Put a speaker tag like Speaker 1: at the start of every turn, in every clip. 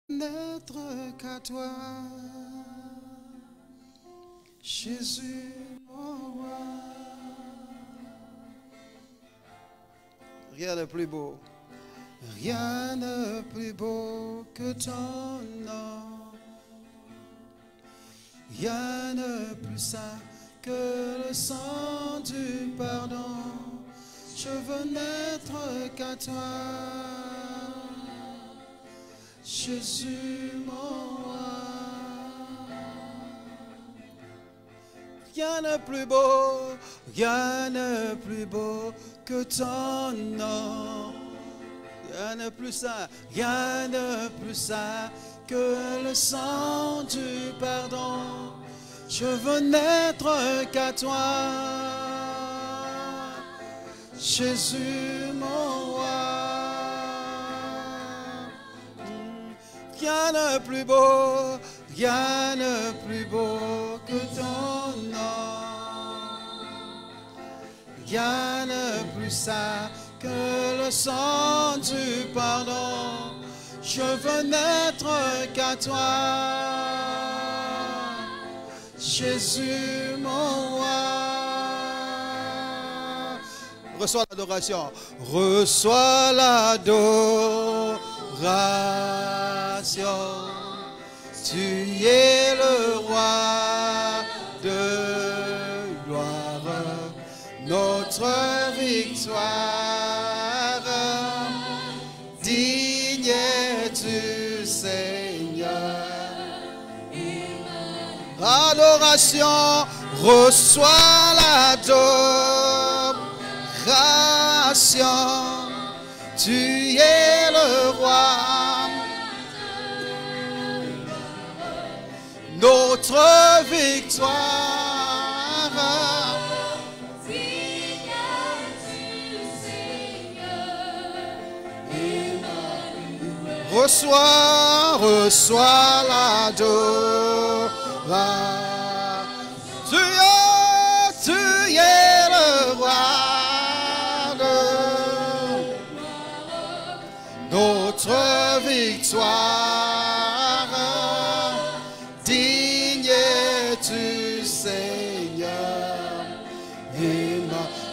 Speaker 1: n'être qu'à toi, Jésus mon roi. Rien de plus beau, rien de plus beau que ton nom. Rien de plus saint que le sang du pardon. Je veux n'être qu'à toi, Jésus mon roi. Rien de plus beau, rien de plus beau que ton nom. Rien de plus saint, rien de plus saint que le sang du pardon. Je veux n'être qu'à toi, Jésus mon roi. Rien de plus beau, rien de plus beau que ton nom. Rien de plus saint que le sang du pardon. Je veux n'être qu'à toi, Jésus mon roi. Reçois l'adoration. Reçois l'adoration. Tu es le roi de gloire, notre victoire. Digne es-tu, Seigneur. Adoration, reçois l'adoration. Tu es le roi, notre victoire.
Speaker 2: Digne es-tu, Seigneur.
Speaker 1: Reçois l'adoration. Tu es le roi de notre victoire. Digne es-tu, Seigneur.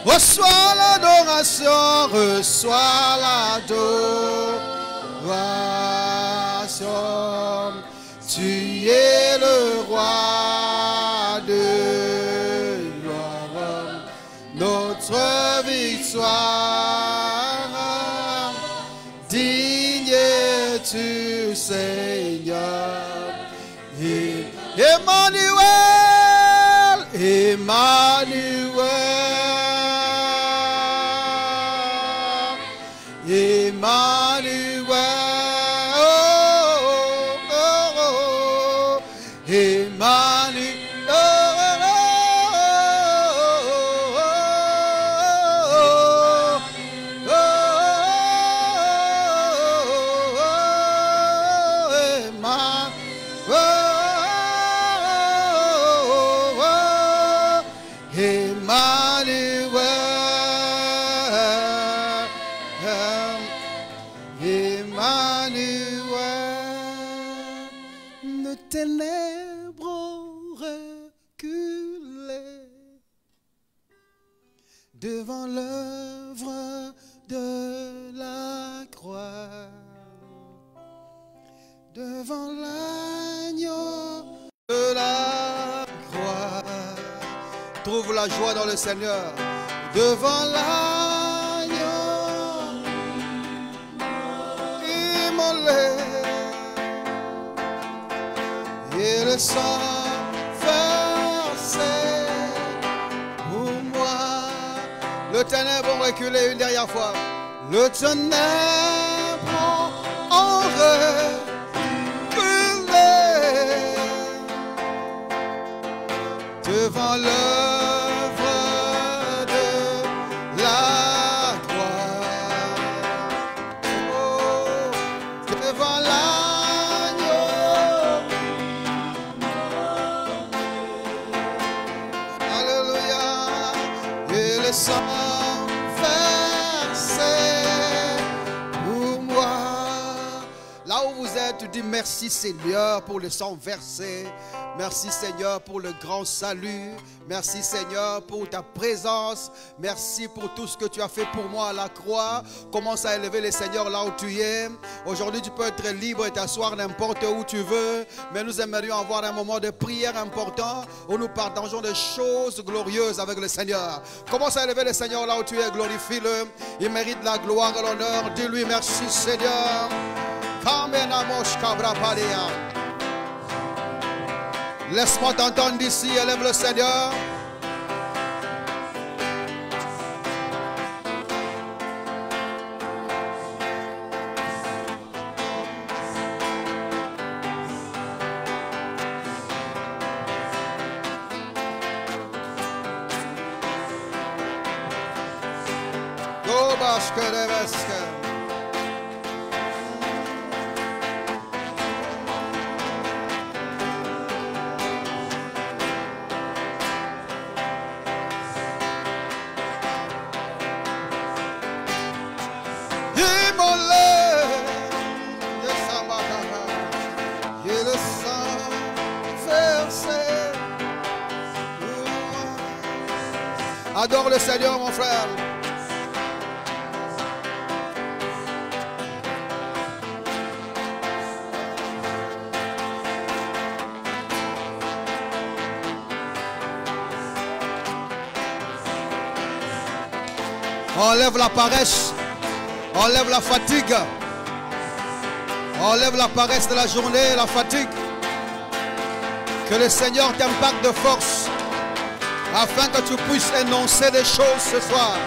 Speaker 1: Reçois l'adoration, reçois l'adoration. Tu es le roi de gloire, notre victoire. Digne es-tu, Seigneur. Emmanuel, Emmanuel, Emmanuel, oh, oh, oh, Emmanuel, oh, devant l'œuvre de la croix, devant l'agneau de la croix. Trouve la joie dans le Seigneur, devant l'agneau immolé et le sang versé. Le ténèbre ont reculé une dernière fois. Le ténèbre ont reculé devant l'œuvre de la croix. Oh, devant l'agneau. Alléluia. Et le sang dit merci Seigneur pour le sang versé. Merci Seigneur pour le grand salut. Merci Seigneur pour ta présence. Merci pour tout ce que tu as fait pour moi à la croix. Commence à élever le Seigneur là où tu es. Aujourd'hui tu peux être libre et t'asseoir n'importe où tu veux. Mais nous aimerions avoir un moment de prière important où nous partageons des choses glorieuses avec le Seigneur. Commence à élever le Seigneur là où tu es. Glorifie-le. Il mérite la gloire et l'honneur. Dis-lui merci Seigneur. Laisse-moi t'entendre d'ici, élève le Seigneur. Adore le Seigneur, mon frère. Enlève la paresse, enlève la fatigue, enlève la paresse de la journée, la fatigue. Que le Seigneur t'impacte de force afin que tu puisses énoncer des choses ce soir.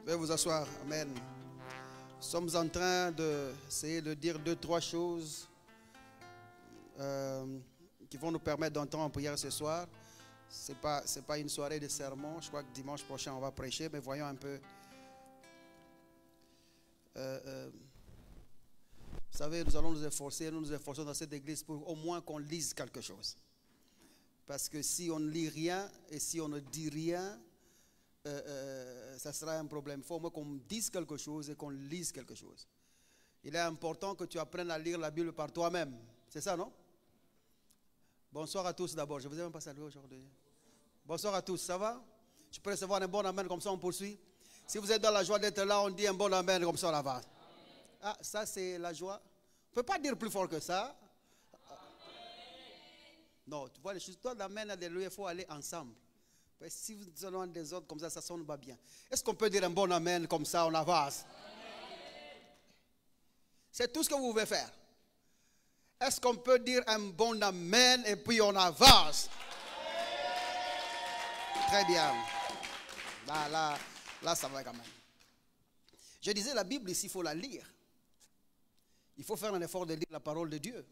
Speaker 1: Veuillez vous asseoir. Amen. Nous sommes en train d'essayer de dire 2-3 choses qui vont nous permettre d'entrer en prière ce soir. C'est pas une soirée de sermon. Je crois que dimanche prochain on va prêcher, mais voyons un peu. Vous savez, nous allons nous efforçons dans cette église pour au moins qu'on lise quelque chose. Parce que si on ne lit rien et si on ne dit rien, ça sera un problème. Il faut au moins qu'on dise quelque chose et qu'on lise quelque chose. Il est important que tu apprennes à lire la Bible par toi-même. C'est ça, non? Bonsoir à tous d'abord. Je vous ai même pas salué aujourd'hui. Bonsoir à tous, ça va? Je peux recevoir un bon amen, comme ça on poursuit. Si vous êtes dans la joie d'être là, on dit un bon amen, comme ça on avance. Ah, ça c'est la joie. On ne peut pas dire plus fort que ça. Non, tu vois, les choses, toi, l'amen, alléluia, il faut aller ensemble. Si vous êtes loin des autres, comme ça sonne pas bien. Est-ce qu'on peut dire un bon amen, comme ça on avance? C'est tout ce que vous pouvez faire. Est-ce qu'on peut dire un bon amen et puis on avance? Très bien. Là, ça va quand même. Je disais, la Bible ici, il faut la lire. Il faut faire un effort de lire la parole de Dieu.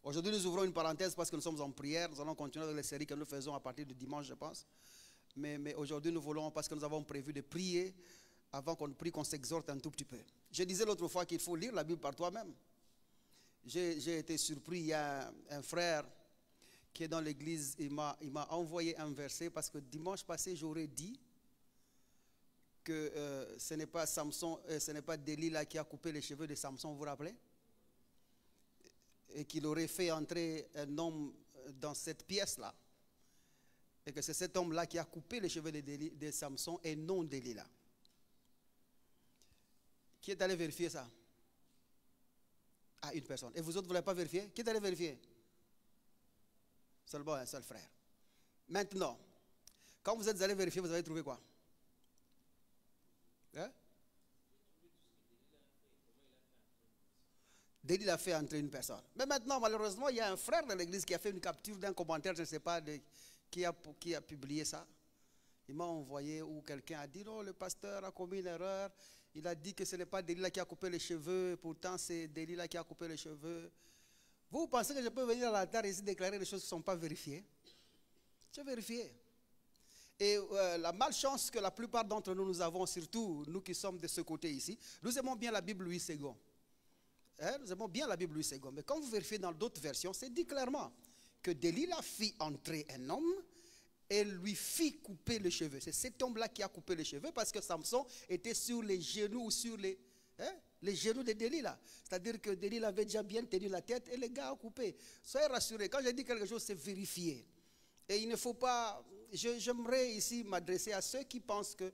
Speaker 1: Aujourd'hui, nous ouvrons une parenthèse parce que nous sommes en prière. Nous allons continuer avec les séries que nous faisons à partir de dimanche, je pense. Mais aujourd'hui, nous voulons, parce que nous avons prévu de prier, avant qu'on prie, qu'on s'exhorte un tout petit peu. Je disais l'autre fois qu'il faut lire la Bible par toi-même. J'ai été surpris, il y a un frère qui est dans l'église, il m'a envoyé un verset parce que dimanche passé, j'aurais dit que ce n'est pas Samson, ce n'est pas Delilah qui a coupé les cheveux de Samson, vous vous rappelez? Et qu'il aurait fait entrer un homme dans cette pièce-là. Et que c'est cet homme-là qui a coupé les cheveux de Samson et non Delilah. Qui est allé vérifier ça? Ah, une personne. Et vous autres, vous ne l'avez pas vérifié? Qui est allé vérifier? Seulement un seul frère. Maintenant, quand vous êtes allé vérifier, vous avez trouvé quoi? Hein? Delilah a fait entrer une personne. Mais maintenant, malheureusement, il y a un frère de l'église qui a fait une capture d'un commentaire, je ne sais pas qui a publié ça. Il m'a envoyé où quelqu'un a dit non, le pasteur a commis une erreur. Il a dit que ce n'est pas Delilah qui a coupé les cheveux, pourtant c'est Delilah qui a coupé les cheveux. Vous pensez que je peux venir à l'altar ici déclarer des choses qui ne sont pas vérifiées? J'ai vérifié. Et la malchance que la plupart d'entre nous, nous avons, surtout nous qui sommes de ce côté ici, nous aimons bien la Bible Louis II. Hein? Nous aimons bien la Bible Louis II. Mais quand vous vérifiez dans d'autres versions, c'est dit clairement que Delilah fit entrer un homme et lui fit couper les cheveux. C'est cet homme-là qui a coupé les cheveux parce que Samson était sur les genoux ou sur les genoux de Delilah. C'est-à-dire que Delilah avait déjà bien tenu la tête et le gars a coupé. Soyez rassurés, quand je dis quelque chose, c'est vérifié. Et il ne faut pas... J'aimerais ici m'adresser à ceux qui pensent que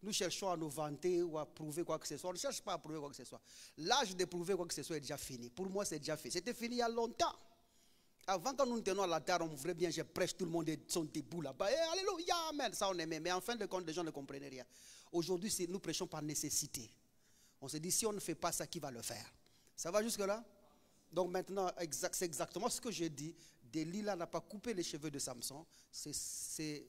Speaker 1: nous cherchons à nous vanter ou à prouver quoi que ce soit. On ne cherche pas à prouver quoi que ce soit. L'âge de prouver quoi que ce soit est déjà fini. Pour moi, c'est déjà fait. C'était fini il y a longtemps. Avant, quand nous tenons à la terre, on voudrait bien, je prêche, tout le monde sont debout là-bas. Et alléluia, amen, ça on aimait. Mais en fin de compte, les gens ne comprenaient rien. Aujourd'hui, nous prêchons par nécessité. On se dit, si on ne fait pas ça, qui va le faire? Ça va jusque-là? Donc maintenant, c'est exactement ce que j'ai dit. Delilah n'a pas coupé les cheveux de Samson. C'est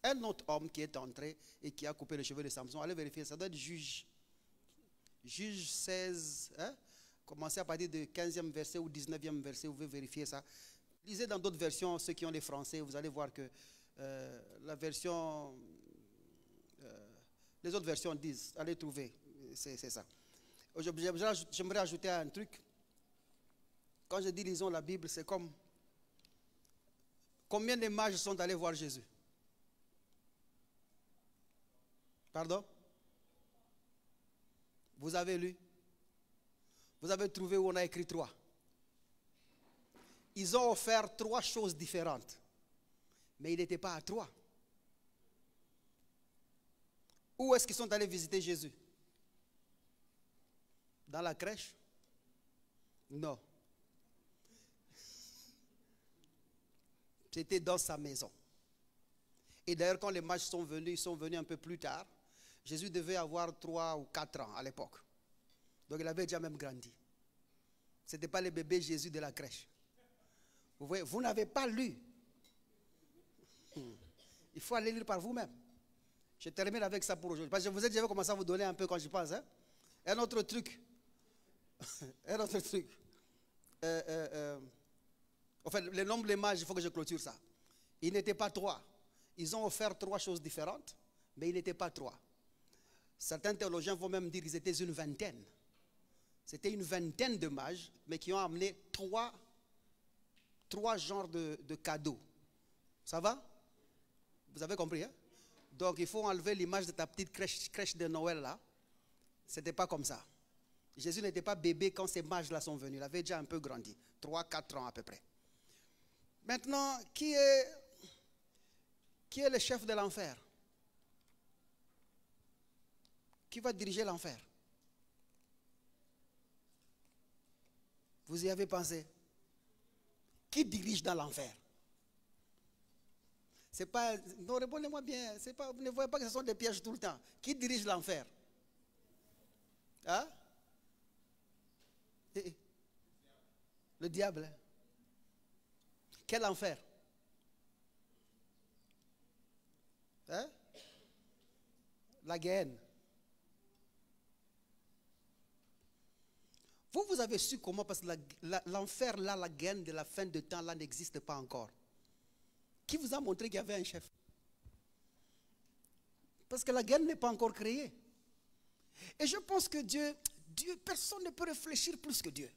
Speaker 1: un autre homme qui est entré et qui a coupé les cheveux de Samson. Allez vérifier, ça doit être Juge 16. Hein? Commencez à partir du 15e verset ou 19e verset, vous pouvez vérifier ça. Lisez dans d'autres versions, ceux qui ont les français, vous allez voir que la version... les autres versions disent, allez trouver, c'est ça. J'aimerais ajouter un truc. Quand je dis lisons la Bible, c'est comme... Combien de mages sont allés voir Jésus? Pardon? Vous avez lu? Vous avez trouvé où on a écrit 3. Ils ont offert 3 choses différentes. Mais ils n'étaient pas à 3. Où est-ce qu'ils sont allés visiter Jésus? Dans la crèche? Non. C'était dans sa maison. Et d'ailleurs, quand les mages sont venus, ils sont venus un peu plus tard. Jésus devait avoir 3 ou 4 ans à l'époque. Donc il avait déjà même grandi. Ce n'était pas le bébé Jésus de la crèche. Vous voyez, vous n'avez pas lu. Il faut aller lire par vous-même. Je termine avec ça pour aujourd'hui. Parce que j'avais commencé à vous donner un peu quand je pense. Hein? Un autre truc. Un autre truc. En fait, le nombre de mages, il faut que je clôture ça. Ils n'étaient pas 3. Ils ont offert 3 choses différentes, mais ils n'étaient pas 3. Certains théologiens vont même dire qu'ils étaient une vingtaine. C'était une vingtaine de mages, mais qui ont amené 3 genres de cadeaux. Ça va? Vous avez compris, hein? Donc, il faut enlever l'image de ta petite crèche de Noël, là. Ce n'était pas comme ça. Jésus n'était pas bébé quand ces mages-là sont venus. Il avait déjà un peu grandi. 3-4 ans à peu près. Maintenant, qui est le chef de l'enfer? Qui va diriger l'enfer? Vous y avez pensé? Qui dirige dans l'enfer? C'est pas, non, répondez-moi bien. C'est pas, vous ne voyez pas que ce sont des pièges tout le temps. Qui dirige l'enfer? Hein? Le diable. Quel enfer? Hein? La Guéhenne. Vous avez su comment? Parce que l'enfer là, la Guéhenne de la fin de temps là n'existe pas encore. Qui vous a montré qu'il y avait un chef? Parce que la Guéhenne n'est pas encore créée. Et je pense que Dieu, personne ne peut réfléchir plus que Dieu.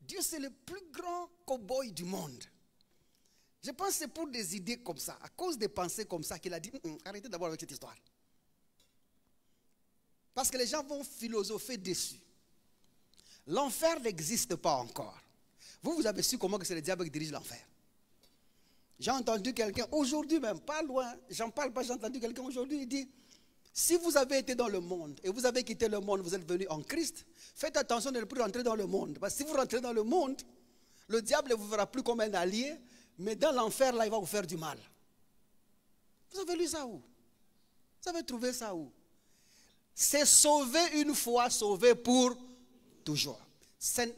Speaker 1: Dieu, c'est le plus grand cow-boy du monde. Je pense que c'est pour des idées comme ça, à cause des pensées comme ça, qu'il a dit, arrêtez d'abord avec cette histoire. Parce que les gens vont philosopher dessus. L'enfer n'existe pas encore. Vous avez su comment que c'est le diable qui dirige l'enfer. J'ai entendu quelqu'un, aujourd'hui même, pas loin, j'en parle pas, j'ai entendu quelqu'un aujourd'hui, il dit, si vous avez été dans le monde et vous avez quitté le monde, vous êtes venu en Christ, faites attention de ne plus rentrer dans le monde. Parce que si vous rentrez dans le monde, le diable ne vous verra plus comme un allié, mais dans l'enfer, là, il va vous faire du mal. Vous avez lu ça où? Vous avez trouvé ça où? C'est sauvé une fois, sauvé pour toujours.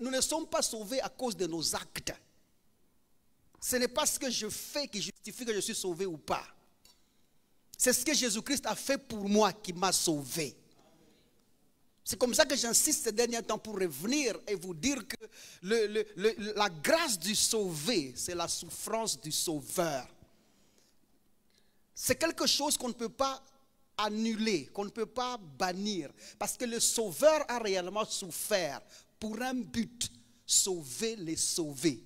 Speaker 1: Nous ne sommes pas sauvés à cause de nos actes. Ce n'est pas ce que je fais qui justifie que je suis sauvé ou pas. C'est ce que Jésus-Christ a fait pour moi qui m'a sauvé. C'est comme ça que j'insiste ces derniers temps pour revenir et vous dire que la grâce du sauvé, c'est la souffrance du sauveur. C'est quelque chose qu'on ne peut pas annuler, qu'on ne peut pas bannir. Parce que le Sauveur a réellement souffert pour un but, sauver les sauvés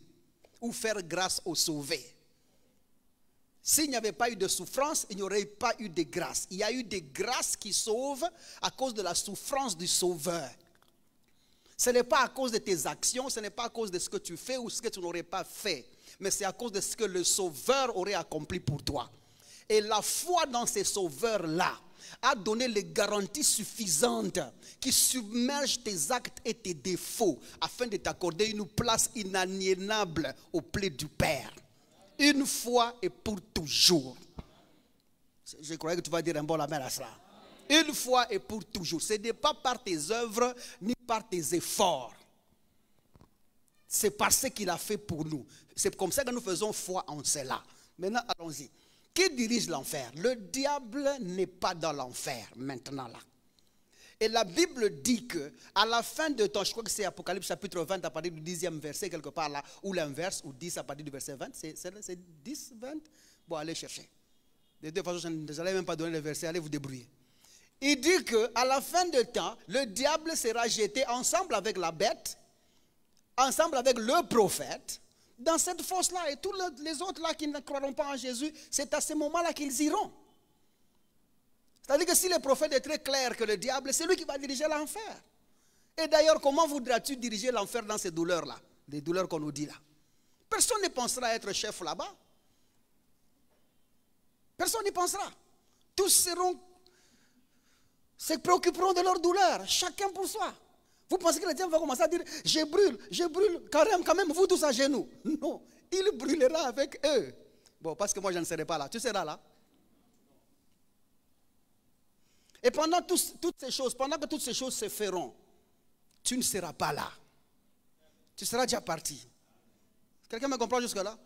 Speaker 1: ou faire grâce aux sauvés. S'il n'y avait pas eu de souffrance, il n'y aurait pas eu de grâce. Il y a eu des grâces qui sauvent à cause de la souffrance du Sauveur. Ce n'est pas à cause de tes actions, ce n'est pas à cause de ce que tu fais ou ce que tu n'aurais pas fait, mais c'est à cause de ce que le Sauveur aurait accompli pour toi. Et la foi dans ces sauveurs-là a donné les garanties suffisantes qui submergent tes actes et tes défauts afin de t'accorder une place inaliénable auprès du Père. Une fois et pour toujours. Je croyais que tu vas dire un bon amen à cela. Une fois et pour toujours. Ce n'est pas par tes œuvres ni par tes efforts. C'est par ce qu'il a fait pour nous. C'est comme ça que nous faisons foi en cela. Maintenant, allons-y. Qui dirige l'enfer? Le diable n'est pas dans l'enfer maintenant là. Et la Bible dit que à la fin de temps, je crois que c'est Apocalypse chapitre 20 à partir du 10e verset quelque part là, ou l'inverse, ou 10 à partir du verset 20, c'est 10, 20? Bon, allez chercher. De toute façon, je n'allais même pas donner le verset, allez vous débrouiller. Il dit qu'à la fin de temps, le diable sera jeté ensemble avec la bête, ensemble avec le prophète, dans cette fosse-là. Et tous les autres là qui ne croiront pas en Jésus, c'est à ce moment-là qu'ils iront. C'est-à-dire que si le prophète est très clair que le diable, c'est lui qui va diriger l'enfer. Et d'ailleurs, comment voudras-tu diriger l'enfer dans ces douleurs-là? Les douleurs qu'on nous dit là. Personne ne pensera être chef là-bas. Personne n'y pensera. Tous se préoccuperont de leur douleur, chacun pour soi. Vous pensez que le diable va commencer à dire, je brûle, quand même, vous tous à genoux. Non, il brûlera avec eux. Bon, parce que moi je ne serai pas là, tu seras là. Et pendant que toutes ces choses se feront, tu ne seras pas là. Tu seras déjà parti. Quelqu'un me comprend jusque-là?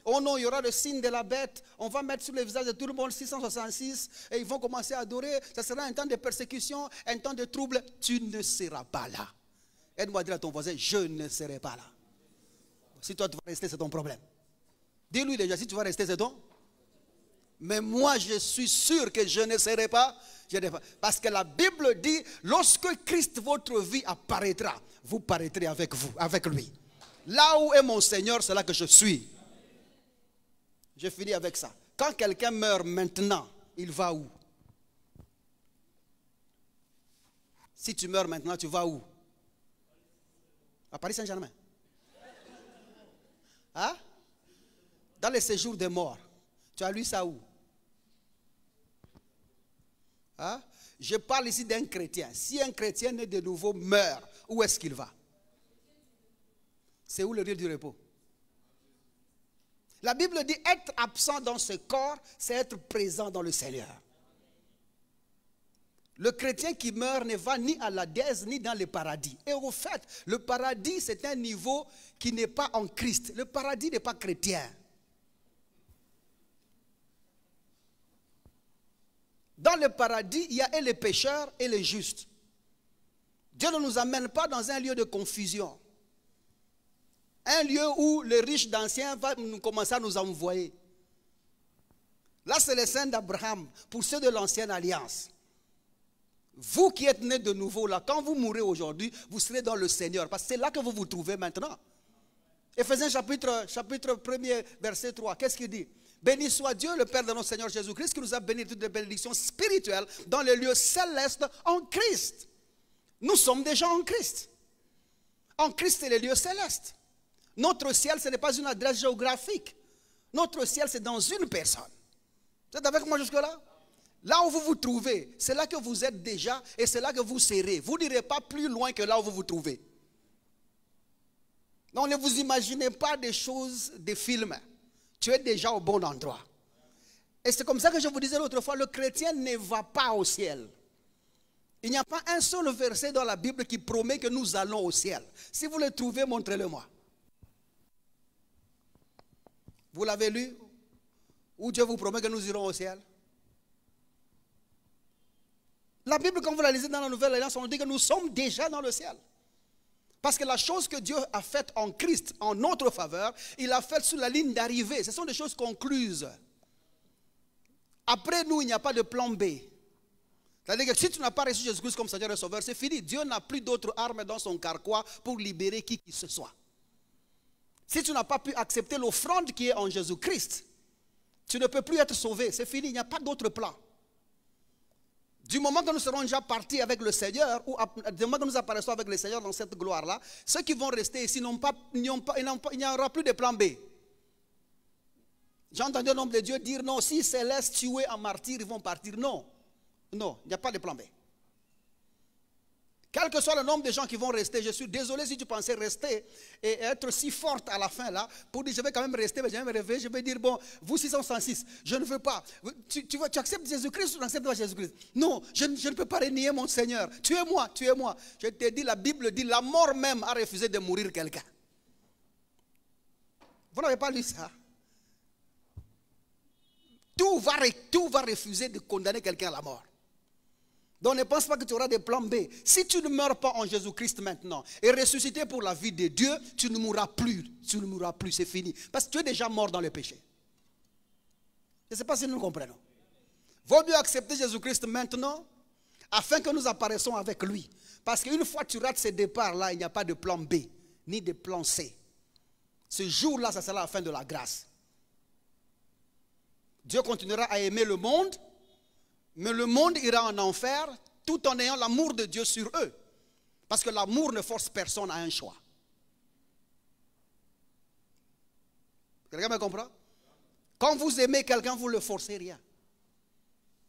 Speaker 1: Oh non, il y aura le signe de la bête. On va mettre sur le visage de tout le monde 666 et ils vont commencer à adorer. Ça sera un temps de persécution, un temps de trouble. Tu ne seras pas là. Aide-moi dire à ton voisin, je ne serai pas là. Si toi tu vas rester, c'est ton problème. Dis-lui déjà, si tu vas rester, c'est ton. Mais moi, je suis sûr que je ne serai pas. Parce que la Bible dit, lorsque Christ, votre vie, apparaîtra, vous paraîtrez avec lui. Là où est mon Seigneur, c'est là que je suis. Je finis avec ça. Quand quelqu'un meurt maintenant, il va où? Si tu meurs maintenant, tu vas où? À Paris Saint-Germain. Hein? Dans les séjours des morts. Tu as lu ça où? Hein? Je parle ici d'un chrétien. Si un chrétien né de nouveau meurt, où est-ce qu'il va? C'est où le lieu du repos? La Bible dit être absent dans ce corps, c'est être présent dans le Seigneur. Le chrétien qui meurt ne va ni à l'Hadès ni dans le paradis. Et au fait, le paradis c'est un niveau qui n'est pas en Christ. Le paradis n'est pas chrétien. Dans le paradis, il y a et les pécheurs et les justes. Dieu ne nous amène pas dans un lieu de confusion. Un lieu où le riche d'ancien va commencer à nous envoyer. Là, c'est le sein d'Abraham, pour ceux de l'ancienne alliance. Vous qui êtes nés de nouveau, là, quand vous mourrez aujourd'hui, vous serez dans le Seigneur. Parce que c'est là que vous vous trouvez maintenant. Éphésiens chapitre 1er, verset 3. Qu'est-ce qu'il dit? Béni soit Dieu, le Père de notre Seigneur Jésus-Christ, qui nous a bénis de toutes les bénédictions spirituelles dans les lieux célestes en Christ. Nous sommes déjà en Christ. En Christ, c'est les lieux célestes. Notre ciel, ce n'est pas une adresse géographique. Notre ciel, c'est dans une personne. Vous êtes avec moi jusque-là? Là où vous vous trouvez, c'est là que vous êtes déjà et c'est là que vous serez. Vous n'irez pas plus loin que là où vous vous trouvez. Non, ne vous imaginez pas des choses, des films. Tu es déjà au bon endroit. Et c'est comme ça que je vous disais l'autre fois, le chrétien ne va pas au ciel. Il n'y a pas un seul verset dans la Bible qui promet que nous allons au ciel. Si vous le trouvez, montrez-le-moi. Vous l'avez lu? Où Dieu vous promet que nous irons au ciel? La Bible, quand vous la lisez dans la Nouvelle Alliance, on dit que nous sommes déjà dans le ciel. Parce que la chose que Dieu a faite en Christ, en notre faveur, il l'a faite sur la ligne d'arrivée. Ce sont des choses concluses. Après nous, il n'y a pas de plan B. C'est-à-dire que si tu n'as pas reçu Jésus-Christ comme Seigneur et Sauveur, c'est fini. Dieu n'a plus d'autres armes dans son carquois pour libérer qui que ce soit. Si tu n'as pas pu accepter l'offrande qui est en Jésus-Christ, tu ne peux plus être sauvé. C'est fini, il n'y a pas d'autre plan. Du moment que nous serons déjà partis avec le Seigneur, ou du moment que nous apparaissons avec le Seigneur dans cette gloire-là, ceux qui vont rester ici, il n'y aura plus de plan B. J'ai entendu un homme de Dieu dire non, s'ils se laissent tuer en martyr, ils vont partir. Non, non, il n'y a pas de plan B. Quel que soit le nombre de gens qui vont rester, je suis désolé si tu pensais rester et être si forte à la fin là, pour dire je vais quand même rester, mais je vais me réveiller, je vais dire bon, vous 606, je ne veux pas. Tu acceptes Jésus-Christ ou tu n'acceptes pas Jésus-Christ? Non, je ne peux pas renier mon Seigneur. Tuez-moi, tuez-moi. Je te dis, la Bible dit, la mort même a refusé de mourir quelqu'un. Vous n'avez pas lu ça? Tout va refuser de condamner quelqu'un à la mort. Donc ne pense pas que tu auras des plans B. Si tu ne meurs pas en Jésus-Christ maintenant et ressuscité pour la vie de Dieu, tu ne mourras plus. Tu ne mourras plus, c'est fini. Parce que tu es déjà mort dans le péché. Je ne sais pas si nous comprenons. Vaut mieux accepter Jésus-Christ maintenant afin que nous apparaissons avec lui. Parce qu'une fois que tu rates ce départ-là, il n'y a pas de plan B ni de plan C. Ce jour-là, ça sera la fin de la grâce. Dieu continuera à aimer le monde, mais le monde ira en enfer tout en ayant l'amour de Dieu sur eux. Parce que l'amour ne force personne à un choix. Quelqu'un me comprend? Quand vous aimez quelqu'un, vous ne le forcez rien.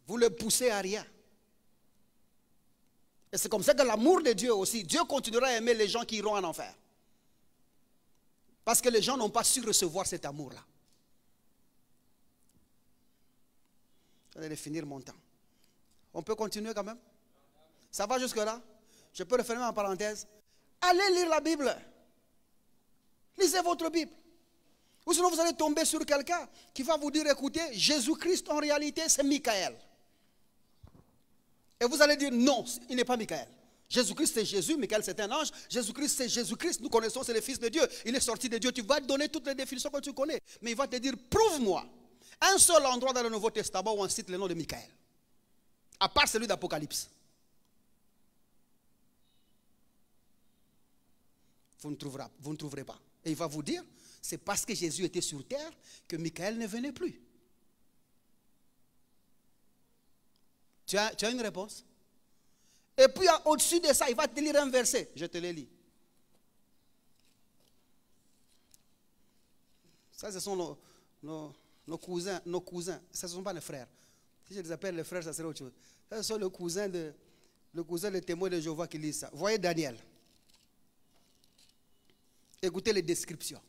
Speaker 1: Vous ne le poussez à rien. Et c'est comme ça que l'amour de Dieu aussi, Dieu continuera à aimer les gens qui iront en enfer. Parce que les gens n'ont pas su recevoir cet amour-là. Je vais finir mon temps. On peut continuer quand même? Ça va jusque-là? Je peux refermer en parenthèse. Allez lire la Bible. Lisez votre Bible. Ou sinon vous allez tomber sur quelqu'un qui va vous dire, écoutez, Jésus-Christ en réalité c'est Michael. Et vous allez dire, non, il n'est pas Michael. Jésus-Christ c'est Jésus, Michael c'est un ange. Jésus-Christ c'est Jésus-Christ, nous connaissons, c'est le Fils de Dieu. Il est sorti de Dieu, tu vas te donner toutes les définitions que tu connais. Mais il va te dire, prouve-moi un seul endroit dans le Nouveau Testament où on cite le nom de Michael. À part celui d'Apocalypse. Vous ne trouverez pas. Et il va vous dire, c'est parce que Jésus était sur terre que Michael ne venait plus. Tu as une réponse? Et puis au-dessus de ça, il va te lire un verset. Je te le lis. Ça, ce sont nos cousins. Ça, ce ne sont pas les frères. Si je les appelle les frères, ça serait autre chose. Ça, ce sont le cousin de témoins de Jéhovah qui lisent ça. Voyez Daniel. Écoutez les descriptions.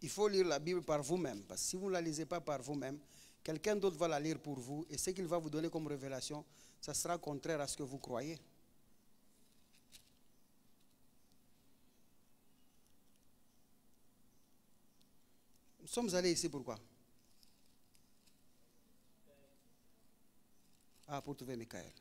Speaker 1: Il faut lire la Bible par vous-même. Parce que si vous ne la lisez pas par vous-même, quelqu'un d'autre va la lire pour vous. Et ce qu'il va vous donner comme révélation, ça sera contraire à ce que vous croyez. Nous sommes allés ici pourquoi? Ah, pour trouver Michael.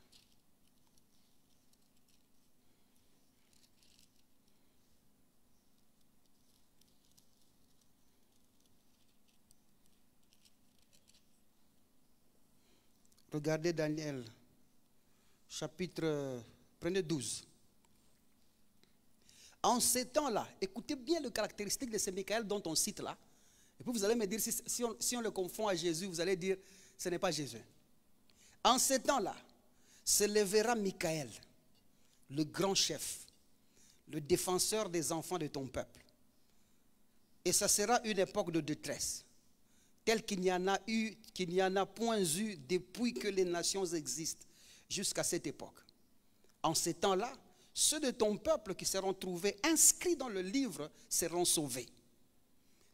Speaker 1: Regardez Daniel, chapitre, prenez 12. En ces temps-là, écoutez bien les caractéristiques de ce Michael dont on cite là. Et puis vous allez me dire, si on le confond à Jésus, vous allez dire, ce n'est pas Jésus. En ces temps-là, se lèvera Michael, le grand chef, le défenseur des enfants de ton peuple. Et ça sera une époque de détresse, telle qu'il n'y en a point eu depuis que les nations existent jusqu'à cette époque. En ces temps-là, ceux de ton peuple qui seront trouvés inscrits dans le livre seront sauvés.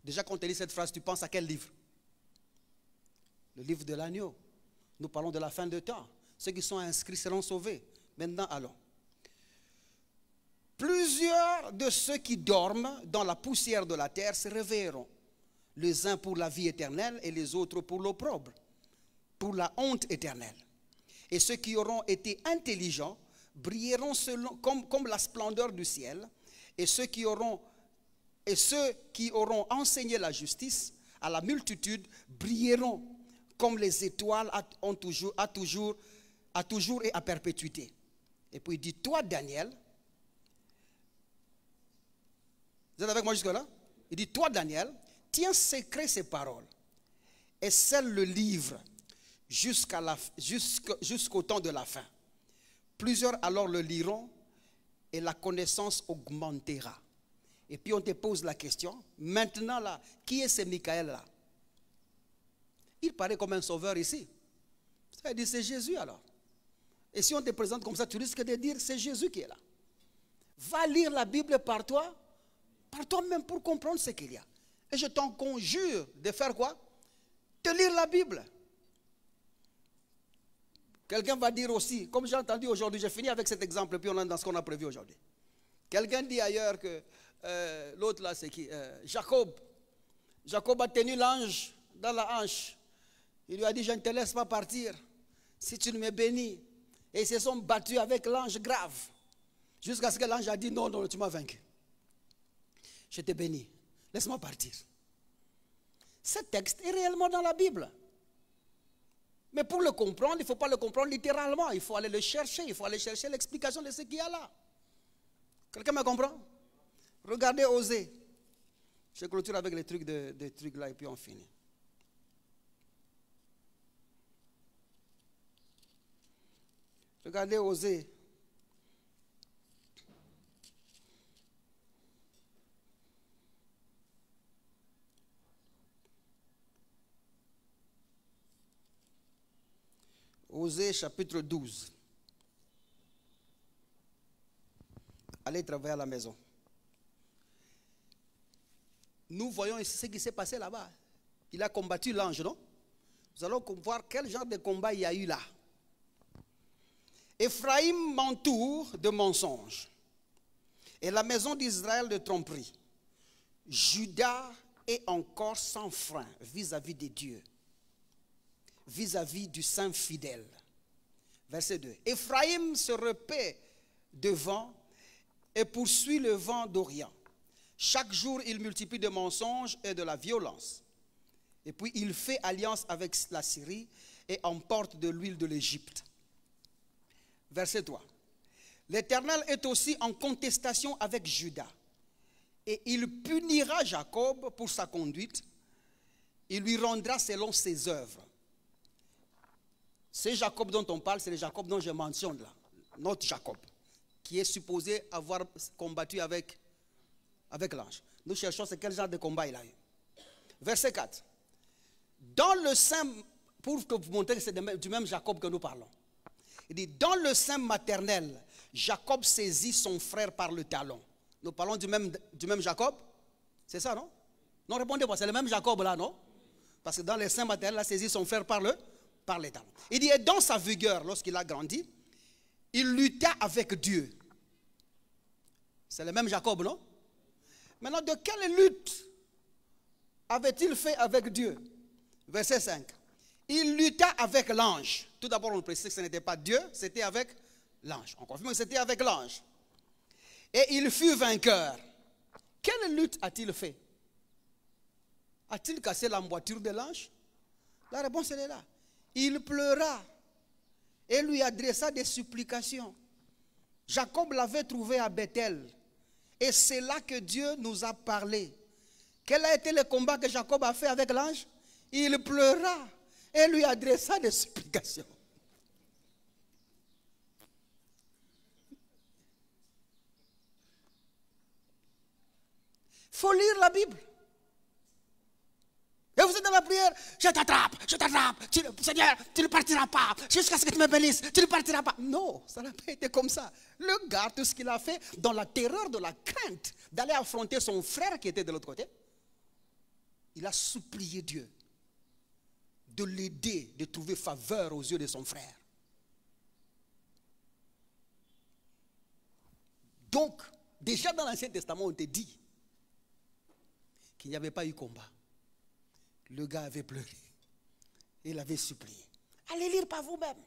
Speaker 1: Déjà, quand tu lis cette phrase, tu penses à quel livre? Le livre de l'agneau. Nous parlons de la fin de temps. Ceux qui sont inscrits seront sauvés. Maintenant, allons. Plusieurs de ceux qui dorment dans la poussière de la terre se réveilleront, les uns pour la vie éternelle et les autres pour l'opprobre, pour la honte éternelle. Et ceux qui auront été intelligents brilleront comme la splendeur du ciel, et ceux qui auront enseigné la justice à la multitude brilleront comme les étoiles à toujours et à perpétuité. Et puis il dit, toi Daniel, vous êtes avec moi jusque-là? Il dit, toi Daniel, tiens secret ces paroles et scelle le livre jusqu'au temps de la fin. Plusieurs alors le liront et la connaissance augmentera. Et puis on te pose la question, maintenant là, qui est ce Michael là? Il paraît comme un sauveur ici. Ça veut dire c'est Jésus alors. Et si on te présente comme ça, tu risques de dire c'est Jésus qui est là. Va lire la Bible par toi-même pour comprendre ce qu'il y a. Et je t'en conjure de faire quoi? De lire la Bible. Quelqu'un va dire aussi, comme j'ai entendu aujourd'hui, j'ai fini avec cet exemple, puis on est dans ce qu'on a prévu aujourd'hui. Quelqu'un dit ailleurs que l'autre là, c'est qui? Jacob. Jacob a tenu l'ange dans la hanche. Il lui a dit, je ne te laisse pas partir si tu ne me bénis. Et ils se sont battus avec l'ange grave. Jusqu'à ce que l'ange a dit, non, non, tu m'as vaincu. Je te bénis. Laisse-moi partir. Ce texte est réellement dans la Bible. Mais pour le comprendre, il ne faut pas le comprendre littéralement. Il faut aller le chercher. Il faut aller chercher l'explication de ce qu'il y a là. Quelqu'un me comprend? Regardez Osée. Je clôture avec les trucs là et puis on finit. Regardez Osée. Osée chapitre 12. Allez travailler à la maison. Nous voyons ici ce qui s'est passé là-bas. Il a combattu l'ange, non? Nous allons voir quel genre de combat il y a eu là. Éphraïm m'entoure de mensonges et la maison d'Israël de tromperie. Juda est encore sans frein vis-à-vis des dieux, vis-à-vis du Saint fidèle. Verset 2. Éphraïm se repaît devant et poursuit le vent d'Orient. Chaque jour, il multiplie de mensonges et de la violence. Et puis, il fait alliance avec la Syrie et emporte de l'huile de l'Égypte. Verset 3. L'Éternel est aussi en contestation avec Juda. Et il punira Jacob pour sa conduite. Il lui rendra selon ses œuvres. C'est Jacob dont on parle, c'est le Jacob dont je mentionne là. Notre Jacob, qui est supposé avoir combattu avec l'ange. Nous cherchons c'est quel genre de combat il a eu. Verset 4. Dans le sein, pour vous montrer que c'est du même Jacob que nous parlons. Il dit, dans le sein maternel, Jacob saisit son frère par le talon. Nous parlons du même Jacob? C'est ça, non? Non, répondez-moi, c'est le même Jacob là, non? Parce que dans le sein maternel, il a saisi son frère par les talons. Il dit, et dans sa vigueur, lorsqu'il a grandi, il lutta avec Dieu. C'est le même Jacob, non? Maintenant, de quelle lutte avait-il fait avec Dieu? Verset 5. Il lutta avec l'ange. Tout d'abord, on précise que ce n'était pas Dieu, c'était avec l'ange. On confirme que c'était avec l'ange. Et il fut vainqueur. Quelle lutte a-t-il fait? A-t-il cassé l'emboîture de l'ange? La réponse elle est là. Il pleura et lui adressa des supplications. Jacob l'avait trouvé à Bethel. Et c'est là que Dieu nous a parlé. Quel a été le combat que Jacob a fait avec l'ange? Il pleura et lui adressa des supplications. Il faut lire la Bible. Et vous êtes dans la prière, je t'attrape, Seigneur, tu ne partiras pas, jusqu'à ce que tu me bénisses, tu ne partiras pas. Non, ça n'a pas été comme ça. Le gars, tout ce qu'il a fait, dans la terreur de la crainte d'aller affronter son frère qui était de l'autre côté, il a supplié Dieu de l'aider, de trouver faveur aux yeux de son frère. Donc, Déjà dans l'Ancien Testament, on te dit qu'il n'y avait pas eu combat. Le gars avait pleuré. Il avait supplié. Allez lire par vous-même.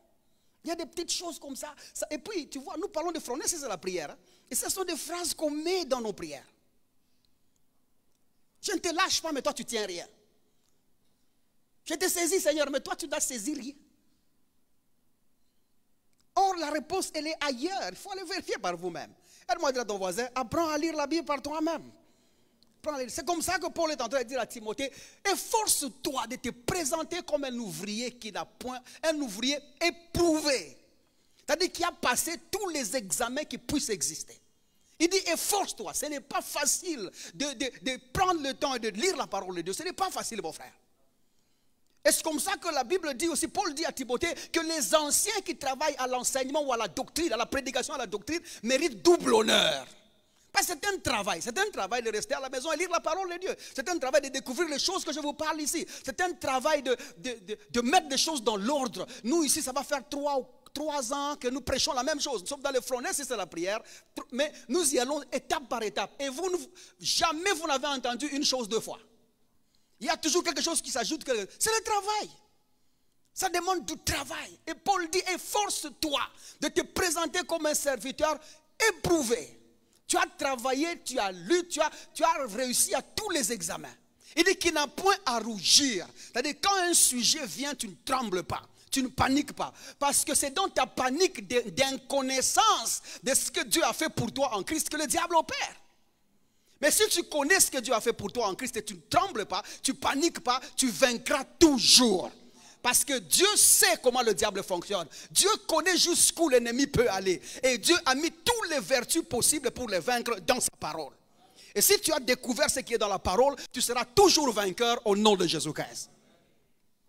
Speaker 1: Il y a des petites choses comme ça. Et puis, tu vois, nous parlons de front, c'est la prière. Hein? Et ce sont des phrases qu'on met dans nos prières. Je ne te lâche pas, mais toi, tu tiens rien. Je te saisis, Seigneur, mais toi, tu dois saisir rien. Or, la réponse, elle est ailleurs. Il faut aller vérifier par vous-même. Aide-moi à dire à ton voisin, apprends à lire la Bible par toi-même. C'est comme ça que Paul est en train de dire à Timothée, efforce-toi de te présenter comme un ouvrier qui n'a point, un ouvrier éprouvé. C'est-à-dire qui a passé tous les examens qui puissent exister. Il dit, efforce-toi. Ce n'est pas facile de prendre le temps et de lire la parole de Dieu. Ce n'est pas facile, mon frère. Et c'est comme ça que la Bible dit aussi, Paul dit à Timothée, que les anciens qui travaillent à l'enseignement ou à la doctrine, à la prédication, à la doctrine, méritent double honneur. Parce que c'est un travail de rester à la maison et lire la parole de Dieu. C'est un travail de découvrir les choses que je vous parle ici. C'est un travail de mettre des choses dans l'ordre. Nous ici, ça va faire 3 ans que nous prêchons la même chose. Nous sommes dans le front, c'est la prière. Mais nous y allons étape par étape. Et jamais vous n'avez entendu une chose 2 fois. Il y a toujours quelque chose qui s'ajoute. C'est le travail. Ça demande du travail. Et Paul dit, efforce-toi de te présenter comme un serviteur éprouvé. Tu as travaillé, tu as lu, tu as réussi à tous les examens. Il dit qu'il n'a point à rougir. C'est-à-dire quand un sujet vient, tu ne trembles pas. Tu ne paniques pas. Parce que c'est dans ta panique d'inconnaissance de ce que Dieu a fait pour toi en Christ que le diable opère. Mais si tu connais ce que Dieu a fait pour toi en Christ et tu ne trembles pas, tu ne paniques pas, tu vaincras toujours. Parce que Dieu sait comment le diable fonctionne. Dieu connaît jusqu'où l'ennemi peut aller. Et Dieu a mis toutes les vertus possibles pour les vaincre dans sa parole. Et si tu as découvert ce qui est dans la parole, tu seras toujours vainqueur au nom de Jésus-Christ.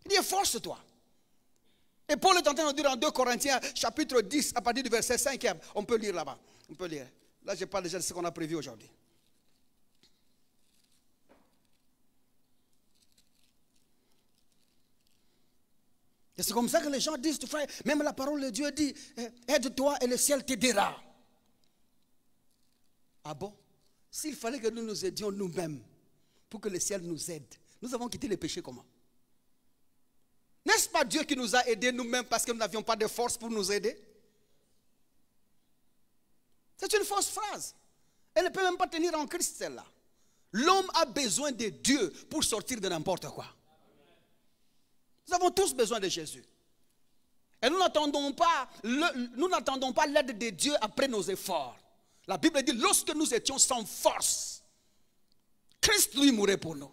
Speaker 1: Il dit, efforce-toi. Et Paul est en train de dire en 2 Corinthiens, chapitre 10, à partir du verset 5e. On peut lire là-bas. On peut lire. Là, je parle déjà de ce qu'on a prévu aujourd'hui. Et c'est comme ça que les gens disent, frère, même la parole de Dieu dit, aide-toi et le ciel t'aidera. Ah bon? S'il fallait que nous nous aidions nous-mêmes pour que le ciel nous aide, nous avons quitté le péché comment? N'est-ce pas Dieu qui nous a aidés nous-mêmes parce que nous n'avions pas de force pour nous aider? C'est une fausse phrase. Elle ne peut même pas tenir en Christ celle-là. L'homme a besoin de Dieu pour sortir de n'importe quoi. Nous avons tous besoin de Jésus. Et nous n'attendons pas l'aide de Dieu après nos efforts. La Bible dit, lorsque nous étions sans force, Christ lui mourait pour nous.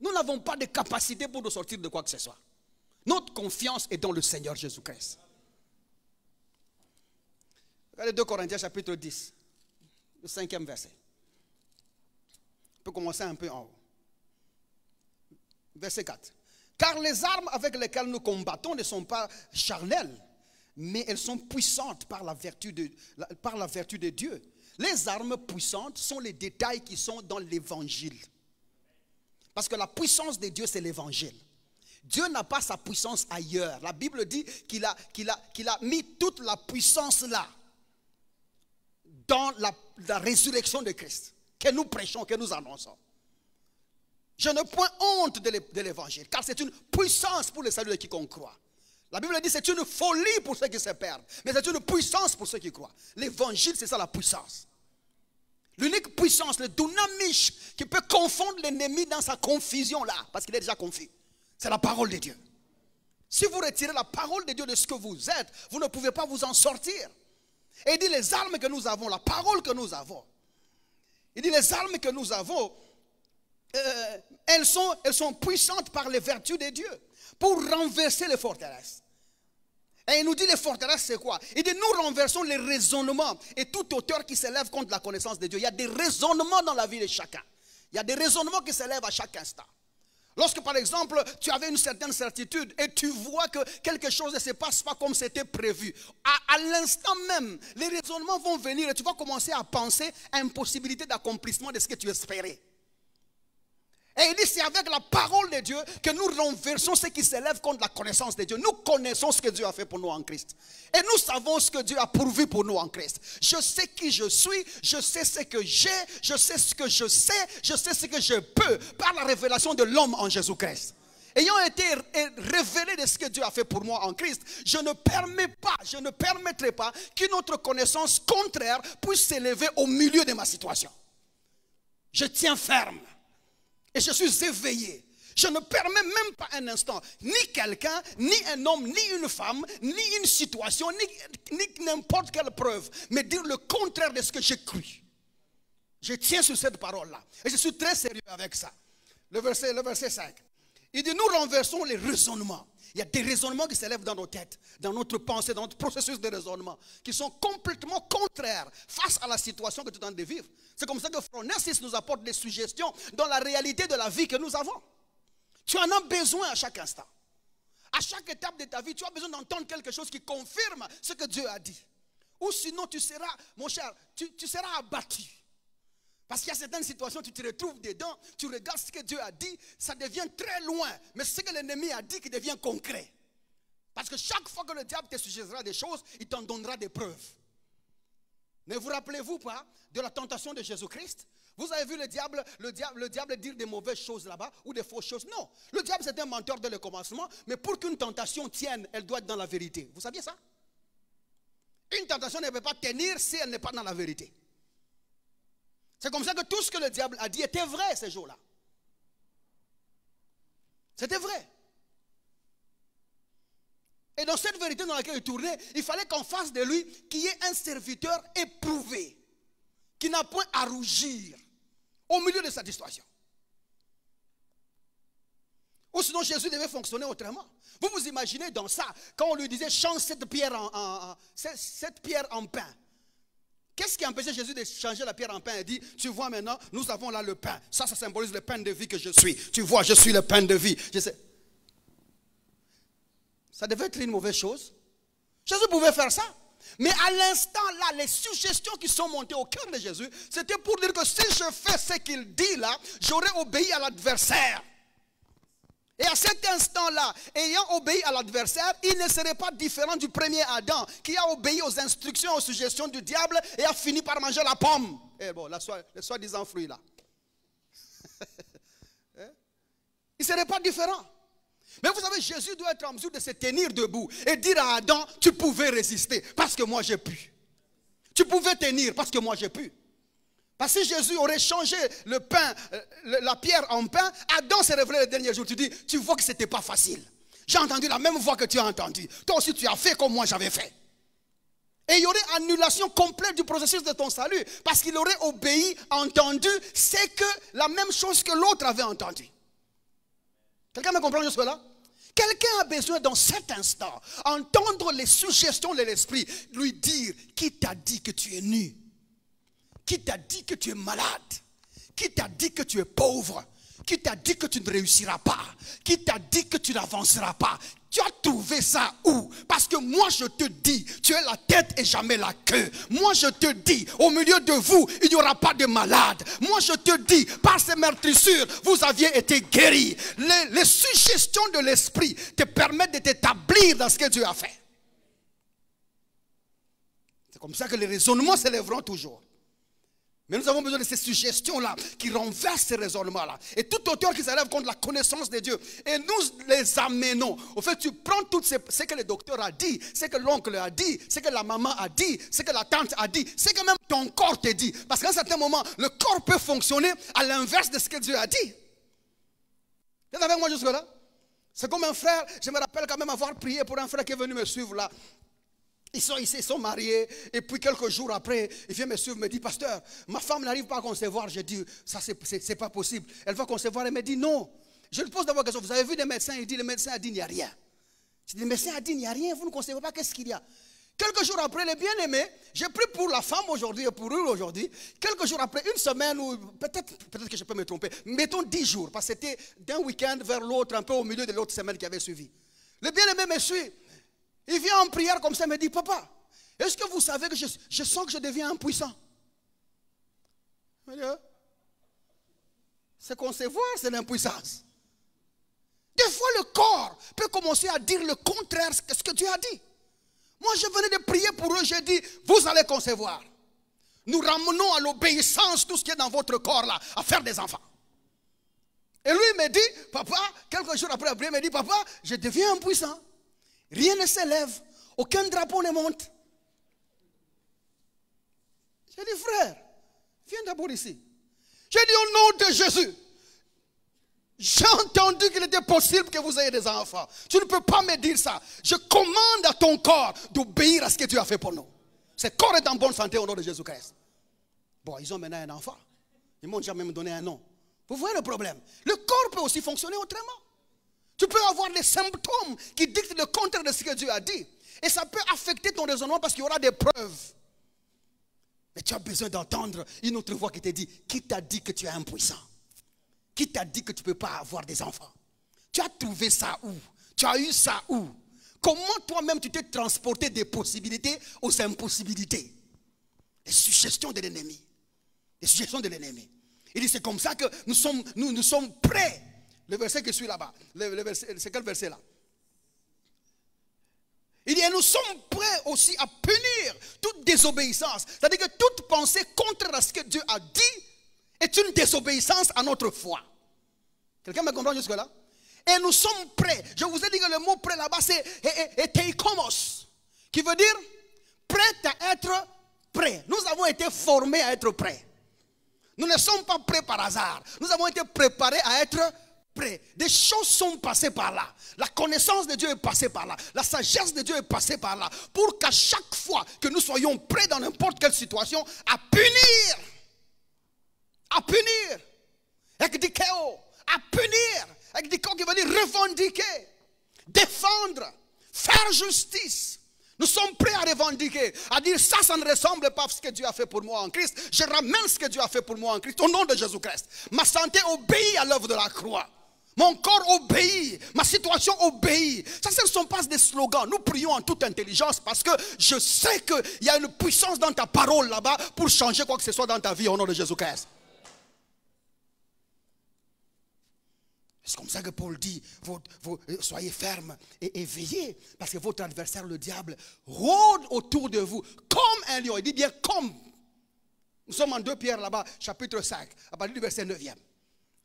Speaker 1: Nous n'avons pas de capacité pour nous sortir de quoi que ce soit. Notre confiance est dans le Seigneur Jésus-Christ. Regardez 2 Corinthiens chapitre 10, le 5e verset. On peut commencer un peu en haut. Verset 4. Car les armes avec lesquelles nous combattons ne sont pas charnelles, mais elles sont puissantes par la vertu de Dieu. Les armes puissantes sont les détails qui sont dans l'évangile. Parce que la puissance de Dieu, c'est l'évangile. Dieu n'a pas sa puissance ailleurs. La Bible dit qu'il a mis toute la puissance là, dans la résurrection de Christ, que nous prêchons, que nous annonçons. Je n'ai point honte de l'évangile, car c'est une puissance pour le salut de quiconque croit. La Bible dit que c'est une folie pour ceux qui se perdent, mais c'est une puissance pour ceux qui croient. L'évangile, c'est ça la puissance. L'unique puissance, le dunamish, qui peut confondre l'ennemi dans sa confusion là, parce qu'il est déjà confus, c'est la parole de Dieu. Si vous retirez la parole de Dieu de ce que vous êtes, vous ne pouvez pas vous en sortir. Et il dit les armes que nous avons, la parole que nous avons. Il dit les armes que nous avons, elles sont puissantes par les vertus de Dieu pour renverser les forteresses. Et il nous dit les forteresses c'est quoi? Il dit nous renversons les raisonnements et toute hauteur qui s'élève contre la connaissance de Dieu. Il y a des raisonnements dans la vie de chacun. Il y a des raisonnements qui s'élèvent à chaque instant. Lorsque par exemple tu avais une certaine certitude et tu vois que quelque chose ne se passe pas comme c'était prévu, à l'instant même les raisonnements vont venir et tu vas commencer à penser à une possibilité d'accomplissement de ce que tu espérais. Et il dit, c'est avec la parole de Dieu que nous renversons ce qui s'élève contre la connaissance de Dieu. Nous connaissons ce que Dieu a fait pour nous en Christ. Et nous savons ce que Dieu a pourvu pour nous en Christ. Je sais qui je suis, je sais ce que j'ai, je sais ce que je sais ce que je peux par la révélation de l'homme en Jésus-Christ. Ayant été révélé de ce que Dieu a fait pour moi en Christ, je ne permettrai pas qu'une autre connaissance contraire puisse s'élever au milieu de ma situation. Je tiens ferme. Et je suis éveillé. Je ne permets même pas un instant, ni quelqu'un, ni un homme, ni une femme, ni une situation, ni n'importe quelle preuve, mais dire le contraire de ce que j'ai cru. Je tiens sur cette parole-là. Et je suis très sérieux avec ça. Le verset 5. Il dit, nous renversons les raisonnements. Il y a des raisonnements qui s'élèvent dans nos têtes, dans notre pensée, dans notre processus de raisonnement, qui sont complètement contraires face à la situation que tu es en train de vivre. C'est comme ça que Frère Narcisse nous apporte des suggestions dans la réalité de la vie que nous avons. Tu en as besoin à chaque instant. À chaque étape de ta vie, tu as besoin d'entendre quelque chose qui confirme ce que Dieu a dit. Ou sinon, tu seras, mon cher, tu seras abattu. Parce qu'il y a certaines situations, tu te retrouves dedans, tu regardes ce que Dieu a dit, ça devient très loin. Mais ce que l'ennemi a dit qui devient concret. Parce que chaque fois que le diable te suggérera des choses, il t'en donnera des preuves. Ne vous rappelez-vous pas de la tentation de Jésus-Christ? Vous avez vu le diable dire des mauvaises choses là-bas ou des fausses choses? Non, le diable c'est un menteur dès le commencement, mais pour qu'une tentation tienne, elle doit être dans la vérité. Vous saviez ça? Une tentation ne peut pas tenir si elle n'est pas dans la vérité. C'est comme ça que tout ce que le diable a dit était vrai ces jours-là. C'était vrai. Et dans cette vérité dans laquelle il tournait, il fallait qu'en face de lui, qu'il y ait un serviteur éprouvé, qui n'a point à rougir au milieu de cette situation. Ou sinon Jésus devait fonctionner autrement. Vous vous imaginez dans ça, quand on lui disait change cette pierre en pain. Qu'est-ce qui empêchait Jésus de changer la pierre en pain? Il dit, tu vois maintenant, nous avons là le pain. Ça symbolise le pain de vie que je suis. Tu vois, je suis le pain de vie. Je sais. Ça devait être une mauvaise chose. Jésus pouvait faire ça. Mais à l'instant là, les suggestions qui sont montées au cœur de Jésus, c'était pour dire que si je fais ce qu'il dit là, j'aurais obéi à l'adversaire. Et à cet instant-là, ayant obéi à l'adversaire, il ne serait pas différent du premier Adam qui a obéi aux instructions, aux suggestions du diable et a fini par manger la pomme. Et bon, le soi-disant fruit là. Il ne serait pas différent. Mais vous savez, Jésus doit être en mesure de se tenir debout et dire à Adam, tu pouvais résister parce que moi j'ai pu. Tu pouvais tenir parce que moi j'ai pu. Parce que si Jésus aurait changé le pain, la pierre en pain, Adam s'est révélé le dernier jour. Tu dis, tu vois que ce n'était pas facile. J'ai entendu la même voix que tu as entendu. Toi aussi tu as fait comme moi j'avais fait. Et il y aurait annulation complète du processus de ton salut. Parce qu'il aurait obéi, entendu, c'est que la même chose que l'autre avait entendu. Quelqu'un me comprend jusque-là? Quelqu'un a besoin dans cet instant, entendre les suggestions de l'esprit, lui dire, qui t'a dit que tu es nu? Qui t'a dit que tu es malade? Qui t'a dit que tu es pauvre? Qui t'a dit que tu ne réussiras pas? Qui t'a dit que tu n'avanceras pas? Tu as trouvé ça où? Parce que moi je te dis, tu es la tête et jamais la queue. Moi je te dis, au milieu de vous, il n'y aura pas de malade. Moi je te dis, par ces meurtrissures, vous aviez été guéris. Les suggestions de l'esprit te permettent de t'établir dans ce que Dieu a fait. C'est comme ça que les raisonnements s'élèveront toujours. Mais nous avons besoin de ces suggestions-là qui renversent ces raisonnements-là. Et tout auteur qui s'élève contre la connaissance de Dieu. Et nous les amenons. Au fait, tu prends tout ce que le docteur a dit, ce que l'oncle a dit, ce que la maman a dit, ce que la tante a dit, ce que même ton corps te dit. Parce qu'à un certain moment, le corps peut fonctionner à l'inverse de ce que Dieu a dit. Vous êtes avec moi jusque-là? C'est comme un frère, je me rappelle quand même avoir prié pour un frère qui est venu me suivre là. Ils sont mariés et puis quelques jours après, il vient me suivre, me dit, pasteur, ma femme n'arrive pas à concevoir. Je dis, ça c'est pas possible. Elle va concevoir, elle me dit non. Je lui pose d'abord la question, vous avez vu des médecins? Il dit, le médecin a dit, il n'y a rien. Je dis, le médecin a dit, il n'y a rien, vous ne concevez pas, qu'est-ce qu'il y a? Quelques jours après, les bien-aimés, j'ai pris pour la femme aujourd'hui et pour eux aujourd'hui, quelques jours après, une semaine ou peut-être que je peux me tromper, mettons 10 jours, parce que c'était d'un week-end vers l'autre, un peu au milieu de l'autre semaine qui avait suivi. Le bien-aimé me suit. Il vient en prière comme ça, il me dit, papa, est-ce que vous savez que je sens que je deviens impuissant? c'est concevoir, c'est l'impuissance. Des fois, le corps peut commencer à dire le contraire de ce que Dieu a dit. Moi, je venais de prier pour eux, j'ai dit, vous allez concevoir. Nous ramenons à l'obéissance tout ce qui est dans votre corps là, à faire des enfants. Et lui il me dit, papa, quelques jours après la prière, il me dit, papa, je deviens impuissant. Rien ne s'élève, aucun drapeau ne monte. J'ai dit, frère, viens d'abord ici. J'ai dit, au nom de Jésus, j'ai entendu qu'il était possible que vous ayez des enfants. Tu ne peux pas me dire ça. Je commande à ton corps d'obéir à ce que tu as fait pour nous. Ce corps est en bonne santé au nom de Jésus-Christ. Bon, ils ont maintenant un enfant. Ils m'ont jamais donné un nom. Vous voyez le problème? Le corps peut aussi fonctionner autrement. Tu peux avoir des symptômes qui dictent le contraire de ce que Dieu a dit. Et ça peut affecter ton raisonnement parce qu'il y aura des preuves. Mais tu as besoin d'entendre une autre voix qui te dit, qui t'a dit que tu es impuissant? Qui t'a dit que tu ne peux pas avoir des enfants? Tu as trouvé ça où? Tu as eu ça où? Comment toi-même tu t'es transporté des possibilités aux impossibilités? Les suggestions de l'ennemi. Les suggestions de l'ennemi. Il dit c'est comme ça que nous sommes prêts. Le verset qui suit là-bas. C'est quel verset là? Il dit et nous sommes prêts aussi à punir toute désobéissance. C'est-à-dire que toute pensée contraire à ce que Dieu a dit est une désobéissance à notre foi. Quelqu'un me comprend jusque là? Et nous sommes prêts. Je vous ai dit que le mot prêt là-bas c'est eteikomos, qui veut dire prêt à être prêt. Nous avons été formés à être prêts. Nous ne sommes pas prêts par hasard. Nous avons été préparés à être prêts. Des choses sont passées par là. La connaissance de Dieu est passée par là. La sagesse de Dieu est passée par là. Pour qu'à chaque fois que nous soyons prêts dans n'importe quelle situation, à punir, ekdikeo, à punir, ekdikeo qui veut dire revendiquer, défendre, faire justice. Nous sommes prêts à revendiquer, à dire ça ne ressemble pas à ce que Dieu a fait pour moi en Christ. Je ramène ce que Dieu a fait pour moi en Christ au nom de Jésus-Christ. Ma santé obéit à l'œuvre de la croix. Mon corps obéit, ma situation obéit. Ça, ce ne sont pas des slogans. Nous prions en toute intelligence parce que je sais qu'il y a une puissance dans ta parole là-bas pour changer quoi que ce soit dans ta vie au nom de Jésus-Christ. C'est comme ça que Paul dit, soyez fermes et veillez, parce que votre adversaire, le diable, rôde autour de vous comme un lion. Il dit bien comme. Nous sommes en 2 Pierre là-bas, chapitre 5, à partir du verset 9e.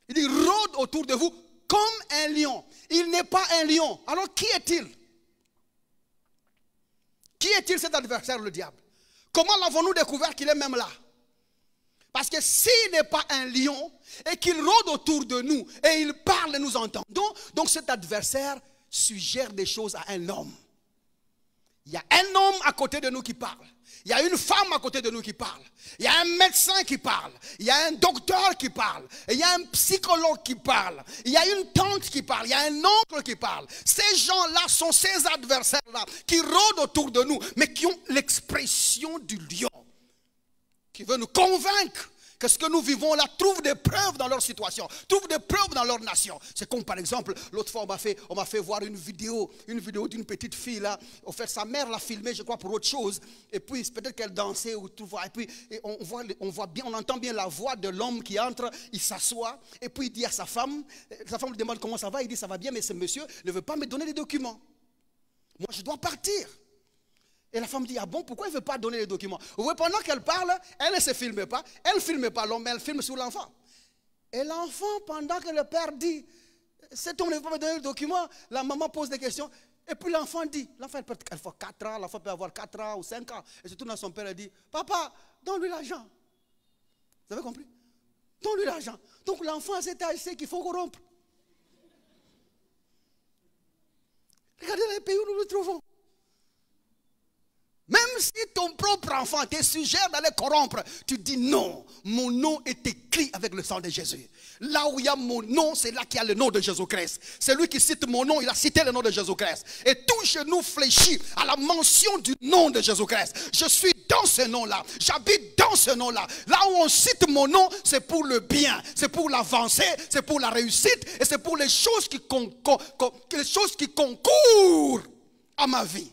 Speaker 1: Il dit, rôde autour de vous comme un lion. Il n'est pas un lion. Alors qui est-il? Qui est-il cet adversaire, le diable? Comment l'avons-nous découvert qu'il est même là? Parce que s'il n'est pas un lion et qu'il rôde autour de nous et il parle et nous entendons, donc cet adversaire suggère des choses à un homme. Il y a un homme à côté de nous qui parle. Il y a une femme à côté de nous qui parle. Il y a un médecin qui parle. Il y a un docteur qui parle. Il y a un psychologue qui parle. Il y a une tante qui parle. Il y a un oncle qui parle. Ces gens-là sont ces adversaires-là qui rôdent autour de nous, mais qui ont l'expression du lion. Qui veut nous convaincre que ce que nous vivons là trouve des preuves dans leur situation, trouve des preuves dans leur nation. C'est comme par exemple, l'autre fois on m'a fait voir une vidéo d'une petite fille là. En fait, sa mère l'a filmée, je crois, pour autre chose. Et puis peut-être qu'elle dansait ou tout. Et puis on entend bien la voix de l'homme qui entre, il s'assoit. Et puis il dit à sa femme lui demande comment ça va. Il dit ça va bien, mais ce monsieur ne veut pas me donner les documents. Moi je dois partir. Et la femme dit, ah bon, pourquoi il ne veut pas donner les documents? Vous voyez, pendant qu'elle parle, elle ne se filme pas. Elle ne filme pas l'homme, mais elle filme sur l'enfant. Et l'enfant, pendant que le père dit, cet homme ne veut pas me donner les documents, la maman pose des questions. Et puis l'enfant dit, l'enfant elle peut avoir 4 ans, l'enfant peut avoir 4 ans ou 5 ans. Et se tourne à son père et dit, papa, donne-lui l'argent. Vous avez compris? Donne-lui l'argent. Donc l'enfant à cet âge sait qu'il faut corrompre. Regardez les pays où nous nous trouvons. Même si ton propre enfant te suggère d'aller corrompre, tu dis non, mon nom est écrit avec le sang de Jésus. Là où il y a mon nom, c'est là qu'il y a le nom de Jésus-Christ. Celui qui cite mon nom, il a cité le nom de Jésus-Christ. Et tout genou fléchit à la mention du nom de Jésus-Christ. Je suis dans ce nom-là, j'habite dans ce nom-là. Là où on cite mon nom, c'est pour le bien, c'est pour l'avancée, c'est pour la réussite et c'est pour les choses qui concourent à ma vie.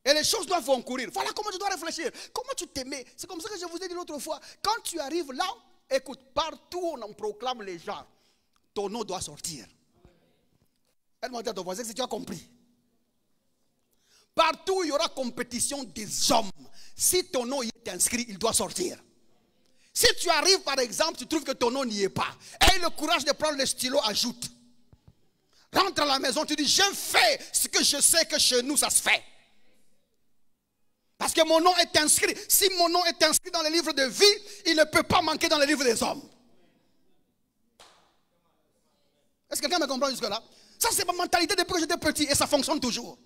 Speaker 1: Et les choses doivent concourir. Voilà comment tu dois réfléchir. Comment tu t'aimais. C'est comme ça que je vous ai dit l'autre fois. Quand tu arrives là,
Speaker 3: écoute, partout où on proclame les gens, ton nom doit sortir. Elle-moi dit à ton voisin si tu as compris. Partout où il y aura compétition des hommes, si ton nom y est inscrit, il doit sortir. Si tu arrives par exemple, tu trouves que ton nom n'y est pas, aie le courage de prendre le stylo, ajoute. Rentre à la maison, tu dis, j'ai fait ce que je sais que chez nous ça se fait. Parce que mon nom est inscrit. Si mon nom est inscrit dans le livre de vie, il ne peut pas manquer dans le livre des hommes. Est-ce que quelqu'un me comprend jusque-là? Ça c'est ma mentalité depuis que j'étais petit et ça fonctionne toujours.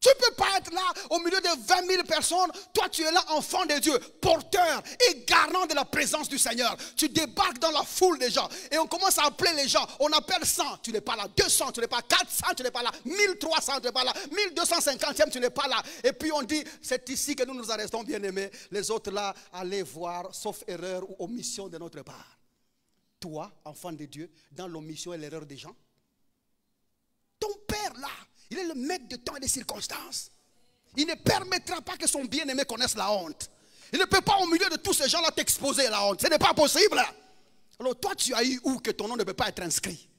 Speaker 3: Tu ne peux pas être là au milieu de 20 000 personnes. Toi, tu es là, enfant de Dieu, porteur et garant de la présence du Seigneur. Tu débarques dans la foule des gens et on commence à appeler les gens. On appelle 100, tu n'es pas là. 200, tu n'es pas là. 400, tu n'es pas là. 1300, tu n'es pas là. 1250e, tu n'es pas là. Et puis on dit, c'est ici que nous nous arrêtons, bien-aimés. Les autres là, allez voir, sauf erreur ou omission de notre part. Toi, enfant de Dieu, dans l'omission et l'erreur des gens. Ton père là, il est le maître de temps et des circonstances. Il ne permettra pas que son bien-aimé connaisse la honte. Il ne peut pas au milieu de tous ces gens-là t'exposer la honte. Ce n'est pas possible. Alors toi tu as eu où que ton nom ne peut pas être inscrit?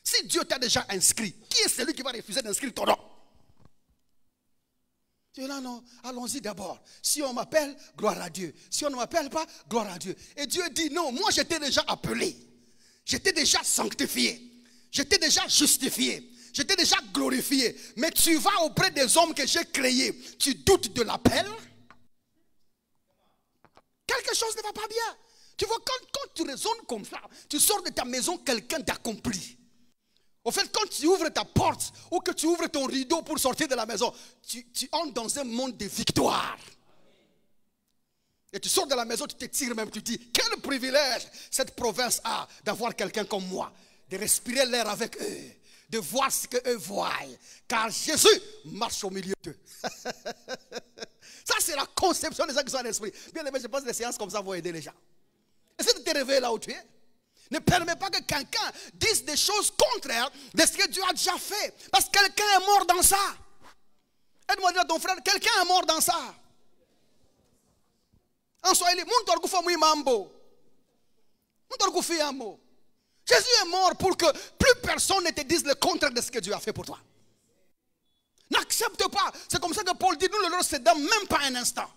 Speaker 3: Si Dieu t'a déjà inscrit, qui est celui qui va refuser d'inscrire ton nom? Tu es là, non, allons-y d'abord. Si on m'appelle, gloire à Dieu. Si on ne m'appelle pas, gloire à Dieu. Et Dieu dit non, moi j'étais déjà appelé. J'étais déjà sanctifié. J'étais déjà justifié. J'étais déjà glorifié. Mais tu vas auprès des hommes que j'ai créés. Tu doutes de l'appel? Quelque chose ne va pas bien. Tu vois, quand tu raisonnes comme ça, tu sors de ta maison quelqu'un d'accompli. Au fait, quand tu ouvres ta porte ou que tu ouvres ton rideau pour sortir de la maison, tu entres dans un monde de victoire. Et tu sors de la maison, tu te tires même, tu dis, quel privilège cette province a d'avoir quelqu'un comme moi, de respirer l'air avec eux, de voir ce qu'eux voient, car Jésus marche au milieu d'eux. Ça c'est la conception des gens qui sont en esprit. Bien aimé, je pense que les séances comme ça vont aider les gens. Essaie de te réveiller là où tu es. Ne permets pas que quelqu'un dise des choses contraires de ce que Dieu a déjà fait. Parce que quelqu'un est mort dans ça. Aide-moi à dire à ton frère, quelqu'un est mort dans ça. En Swahili, Jésus est mort pour que plus personne ne te dise le contraire de ce que Dieu a fait pour toi. N'accepte pas. C'est comme ça que Paul dit, nous ne le cédons même pas un instant.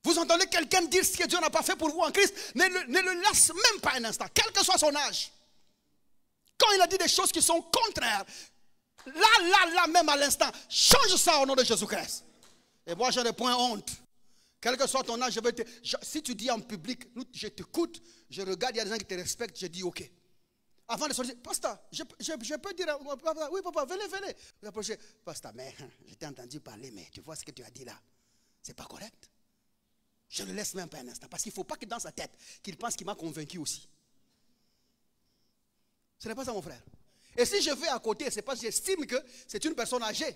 Speaker 3: Vous entendez quelqu'un dire ce que Dieu n'a pas fait pour vous en Christ, ne le laisse même pas un instant, quel que soit son âge. Quand il a dit des choses qui sont contraires, là, même à l'instant, change ça au nom de Jésus-Christ. Et moi, je n'ai point honte. Quel que soit ton âge, si tu dis en public, je t'écoute, je regarde, il y a des gens qui te respectent, je dis ok. Avant de sortir, pasteur, je peux dire, oui papa, venez. Vous approchez, pasteur, mais je t'ai entendu parler, mais tu vois ce que tu as dit là, c'est pas correct. Je ne le laisse même pas un instant, parce qu'il ne faut pas que dans sa tête, qu'il pense qu'il m'a convaincu aussi. Ce n'est pas ça mon frère. Et si je vais à côté, c'est parce que j'estime que c'est une personne âgée.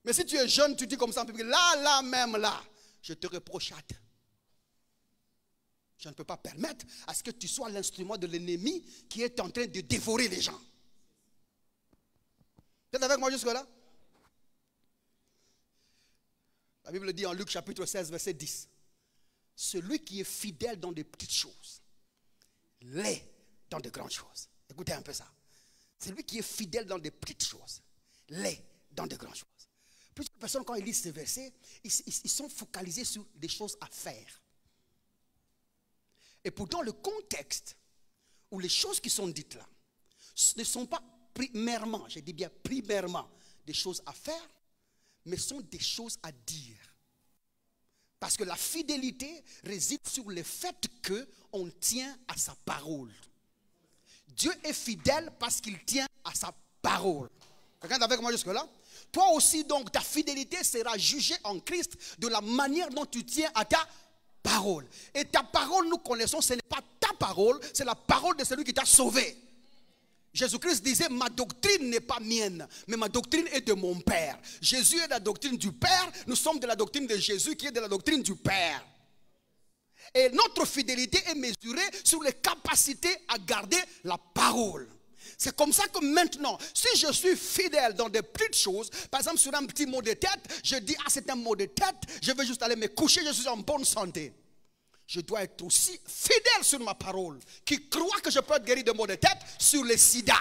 Speaker 3: Mais si tu es jeune, tu dis comme ça en public, là, je te reproche. Je ne peux pas permettre à ce que tu sois l'instrument de l'ennemi qui est en train de dévorer les gens. Vous êtes avec moi jusque-là? La Bible dit en Luc chapitre 16, verset 10. Celui qui est fidèle dans des petites choses, l'est dans de grandes choses. Écoutez un peu ça. Celui qui est fidèle dans des petites choses, l'est dans de grandes choses. Plusieurs personnes, quand ils lisent ces versets, ils sont focalisés sur des choses à faire. Et pourtant, le contexte où les choses qui sont dites là ne sont pas primairement, je dis bien primairement, des choses à faire, mais sont des choses à dire. Parce que la fidélité réside sur le fait qu'on tient à sa parole. Dieu est fidèle parce qu'il tient à sa parole. Quelqu'un est avec moi jusque-là? Toi aussi donc, ta fidélité sera jugée en Christ de la manière dont tu tiens à ta parole. Et ta parole, nous connaissons, ce n'est pas ta parole, c'est la parole de celui qui t'a sauvé. Jésus-Christ disait, ma doctrine n'est pas mienne, mais ma doctrine est de mon Père. Jésus est de la doctrine du Père, nous sommes de la doctrine de Jésus qui est de la doctrine du Père. Et notre fidélité est mesurée sur les capacités à garder la parole. C'est comme ça que maintenant, si je suis fidèle dans des petites choses, par exemple sur un petit mot de tête, je dis, ah c'est un mot de tête, je vais juste aller me coucher, je suis en bonne santé. je dois être aussi fidèle sur ma parole, qui croit que je peux être guéri de maux de tête sur le sida,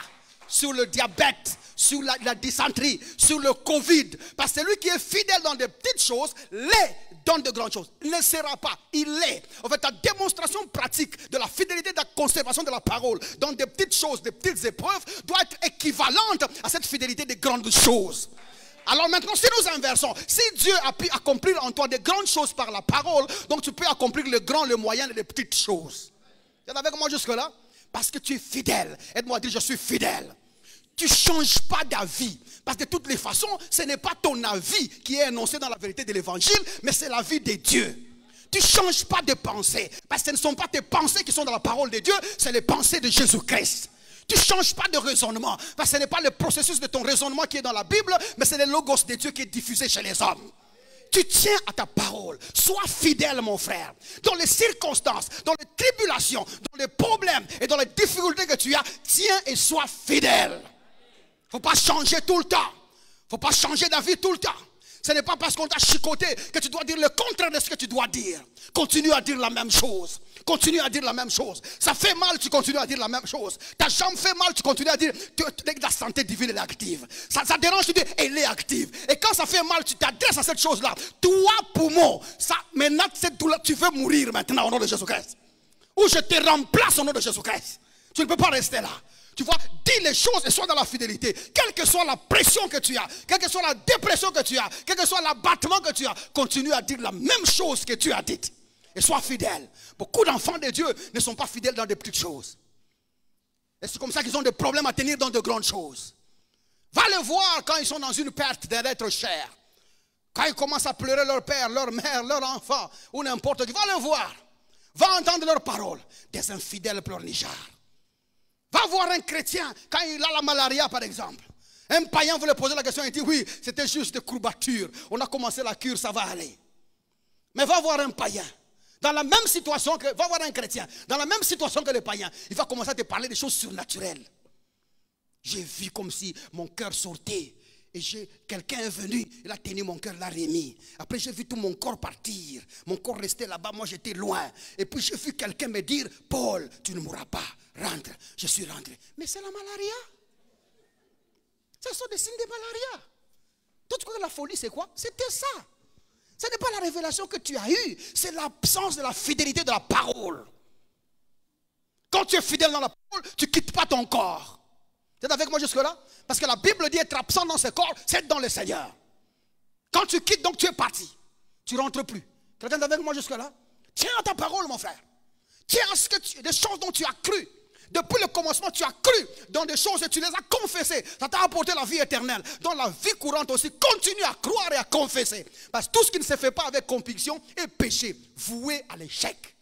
Speaker 3: sur le diabète, sur la dysenterie, sur le Covid. Parce que celui qui est fidèle dans des petites choses, l'est dans de grandes choses. Il ne sera pas, il l'est. En fait, ta démonstration pratique de la fidélité, de la conservation de la parole dans des petites choses, des petites épreuves, doit être équivalente à cette fidélité des grandes choses. Alors maintenant, si nous inversons, si Dieu a pu accomplir en toi des grandes choses par la parole, donc tu peux accomplir le grand, le moyen et les petites choses. Tu es avec moi jusque-là? Parce que tu es fidèle. Aide-moi à dire, je suis fidèle. Tu ne changes pas d'avis. Parce que de toutes les façons, ce n'est pas ton avis qui est énoncé dans la vérité de l'évangile, mais c'est l'avis de Dieu. Tu ne changes pas de pensée. Parce que ce ne sont pas tes pensées qui sont dans la parole de Dieu, c'est les pensées de Jésus-Christ. Tu ne changes pas de raisonnement. Parce que ce n'est pas le processus de ton raisonnement qui est dans la Bible, mais c'est le logos de Dieu qui est diffusé chez les hommes. Tu tiens à ta parole. Sois fidèle, mon frère. Dans les circonstances, dans les tribulations, dans les problèmes et dans les difficultés que tu as, tiens et sois fidèle. Il ne faut pas changer tout le temps. Il ne faut pas changer d'avis tout le temps. Ce n'est pas parce qu'on t'a chicoté que tu dois dire le contraire de ce que tu dois dire. Continue à dire la même chose. Continue à dire la même chose. Ça fait mal, tu continues à dire la même chose. Ta jambe fait mal, tu continues à dire que la santé divine est active. Ça dérange, tu dis elle est active. Et quand ça fait mal, tu t'adresses à cette chose-là. Toi, poumon, maintenant cette douleur, tu veux mourir maintenant au nom de Jésus-Christ. Ou je te remplace au nom de Jésus-Christ. Tu ne peux pas rester là. Tu vois, dis les choses et sois dans la fidélité. Quelle que soit la pression que tu as, quelle que soit la dépression que tu as, quel que soit l'abattement que tu as, continue à dire la même chose que tu as dite. Et sois fidèle. Beaucoup d'enfants de Dieu ne sont pas fidèles dans des petites choses. Et c'est comme ça qu'ils ont des problèmes à tenir dans de grandes choses. Va les voir quand ils sont dans une perte d'un être cher. Quand ils commencent à pleurer leur père, leur mère, leur enfant, ou n'importe qui. Va les voir. Va entendre leurs paroles. Des infidèles pleurnichards. Va voir un chrétien quand il a la malaria, par exemple. Un païen voulait poser la question, il dit oui, c'était juste des courbatures. On a commencé la cure, ça va aller. Mais va voir un païen. Dans la même situation que, va voir un chrétien. Dans la même situation que le païen. Il va commencer à te parler des choses surnaturelles. J'ai vu comme si mon cœur sortait. Et quelqu'un est venu, il a tenu mon cœur, l'a remis. Après j'ai vu tout mon corps partir. Mon corps restait là-bas, moi j'étais loin. Et puis j'ai vu quelqu'un me dire, Paul, tu ne mourras pas, rentre. Je suis rentré. Mais c'est la malaria. Ce sont des signes de malaria. Toi tu crois que la folie c'est quoi? C'était ça. Ce n'est pas la révélation que tu as eue, c'est l'absence de la fidélité de la parole. Quand tu es fidèle dans la parole, tu ne quittes pas ton corps. Tu es avec moi jusque-là? Parce que la Bible dit être absent dans ce corps, c'est être dans le Seigneur. Quand tu quittes, donc tu es parti. Tu ne rentres plus. Quelqu'un est avec moi jusque-là? Tiens à ta parole, mon frère. Tiens à ce que des choses dont tu as cru. Depuis le commencement, tu as cru dans des choses et tu les as confessées. Ça t'a apporté la vie éternelle. Dans la vie courante aussi, continue à croire et à confesser. Parce que tout ce qui ne se fait pas avec conviction est péché, voué à l'échec.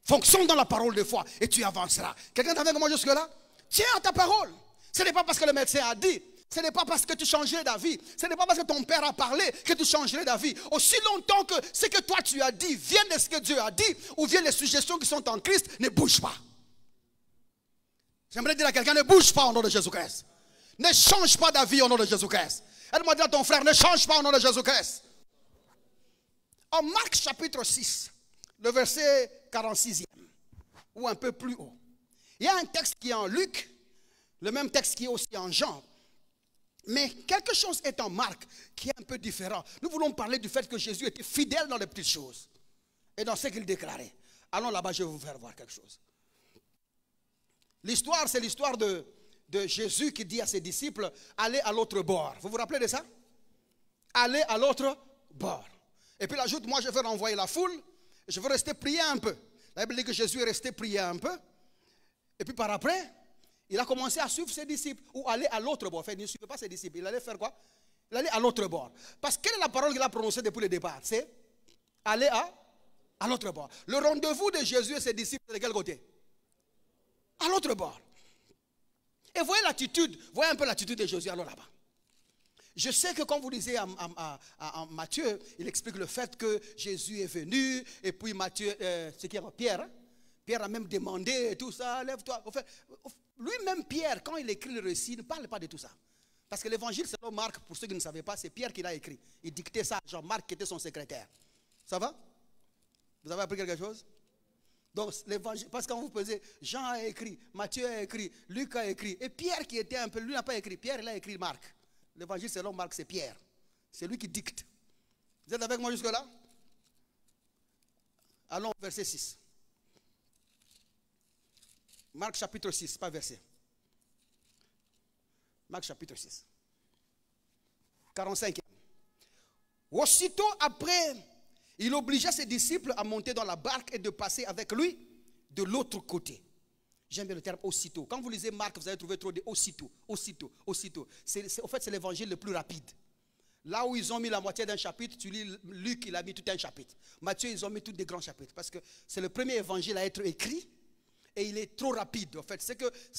Speaker 3: Fonctionne dans la parole de foi et tu avanceras. Quelqu'un est avec moi jusque-là? Tiens à ta parole. Ce n'est pas parce que le médecin a dit. Ce n'est pas parce que tu changerais d'avis. Ce n'est pas parce que ton père a parlé que tu changerais d'avis. Aussi longtemps que ce que toi tu as dit vient de ce que Dieu a dit ou vient des suggestions qui sont en Christ, ne bouge pas. J'aimerais dire à quelqu'un, ne bouge pas au nom de Jésus-Christ. Ne change pas d'avis au nom de Jésus-Christ. Aide-moi à dire à ton frère, ne change pas au nom de Jésus-Christ. En Marc chapitre 6, le verset 46e, ou un peu plus haut. Il y a un texte qui est en Luc, le même texte qui est aussi en Jean. Mais quelque chose est en Marc qui est un peu différent. Nous voulons parler du fait que Jésus était fidèle dans les petites choses et dans ce qu'il déclarait. Allons là-bas, je vais vous faire voir quelque chose. L'histoire, c'est l'histoire de Jésus qui dit à ses disciples, allez à l'autre bord. Vous vous rappelez de ça? Allez à l'autre bord. Et puis il ajoute, moi je vais renvoyer la foule, et je vais rester prier un peu. La Bible dit que Jésus est resté prier un peu. Et puis par après, il a commencé à suivre ses disciples ou aller à l'autre bord. Enfin, il ne suivait pas ses disciples. Il allait faire quoi? Il allait à l'autre bord. Parce que quelle est la parole qu'il a prononcée depuis le départ? C'est aller à l'autre bord. Le rendez-vous de Jésus et ses disciples, c'est de quel côté? À l'autre bord. Et voyez l'attitude, voyez un peu l'attitude de Jésus alors là-bas. Je sais que quand vous lisez à Matthieu, il explique le fait que Jésus est venu, et puis Matthieu, c'est qui Pierre, hein? Pierre a même demandé et tout ça, lève-toi. Enfin, lui-même Pierre, quand il écrit le récit, ne parle pas de tout ça. Parce que l'évangile, selon Marc, pour ceux qui ne savaient pas, c'est Pierre qui l'a écrit. Il dictait ça à Jean-Marc qui était son secrétaire. Ça va? Vous avez appris quelque chose? Donc, l'évangile, parce que quand vous posez, Jean a écrit, Matthieu a écrit, Luc a écrit, et Pierre qui était un peu, lui n'a pas écrit, Pierre il a écrit Marc. L'évangile selon Marc, c'est Pierre. C'est lui qui dicte. Vous êtes avec moi jusque-là? Allons au verset 6. Marc chapitre 6, pas verset. Marc chapitre 6. 45e. Aussitôt après, il obligea ses disciples à monter dans la barque et de passer avec lui de l'autre côté. J'aime bien le terme aussitôt. Quand vous lisez Marc, vous allez trouver trop de aussitôt, aussitôt, aussitôt. En fait, c'est l'évangile le plus rapide. Là où ils ont mis la moitié d'un chapitre, tu lis Luc, il a mis tout un chapitre. Matthieu, ils ont mis tous des grands chapitres. Parce que c'est le premier évangile à être écrit et il est trop rapide. En fait, ce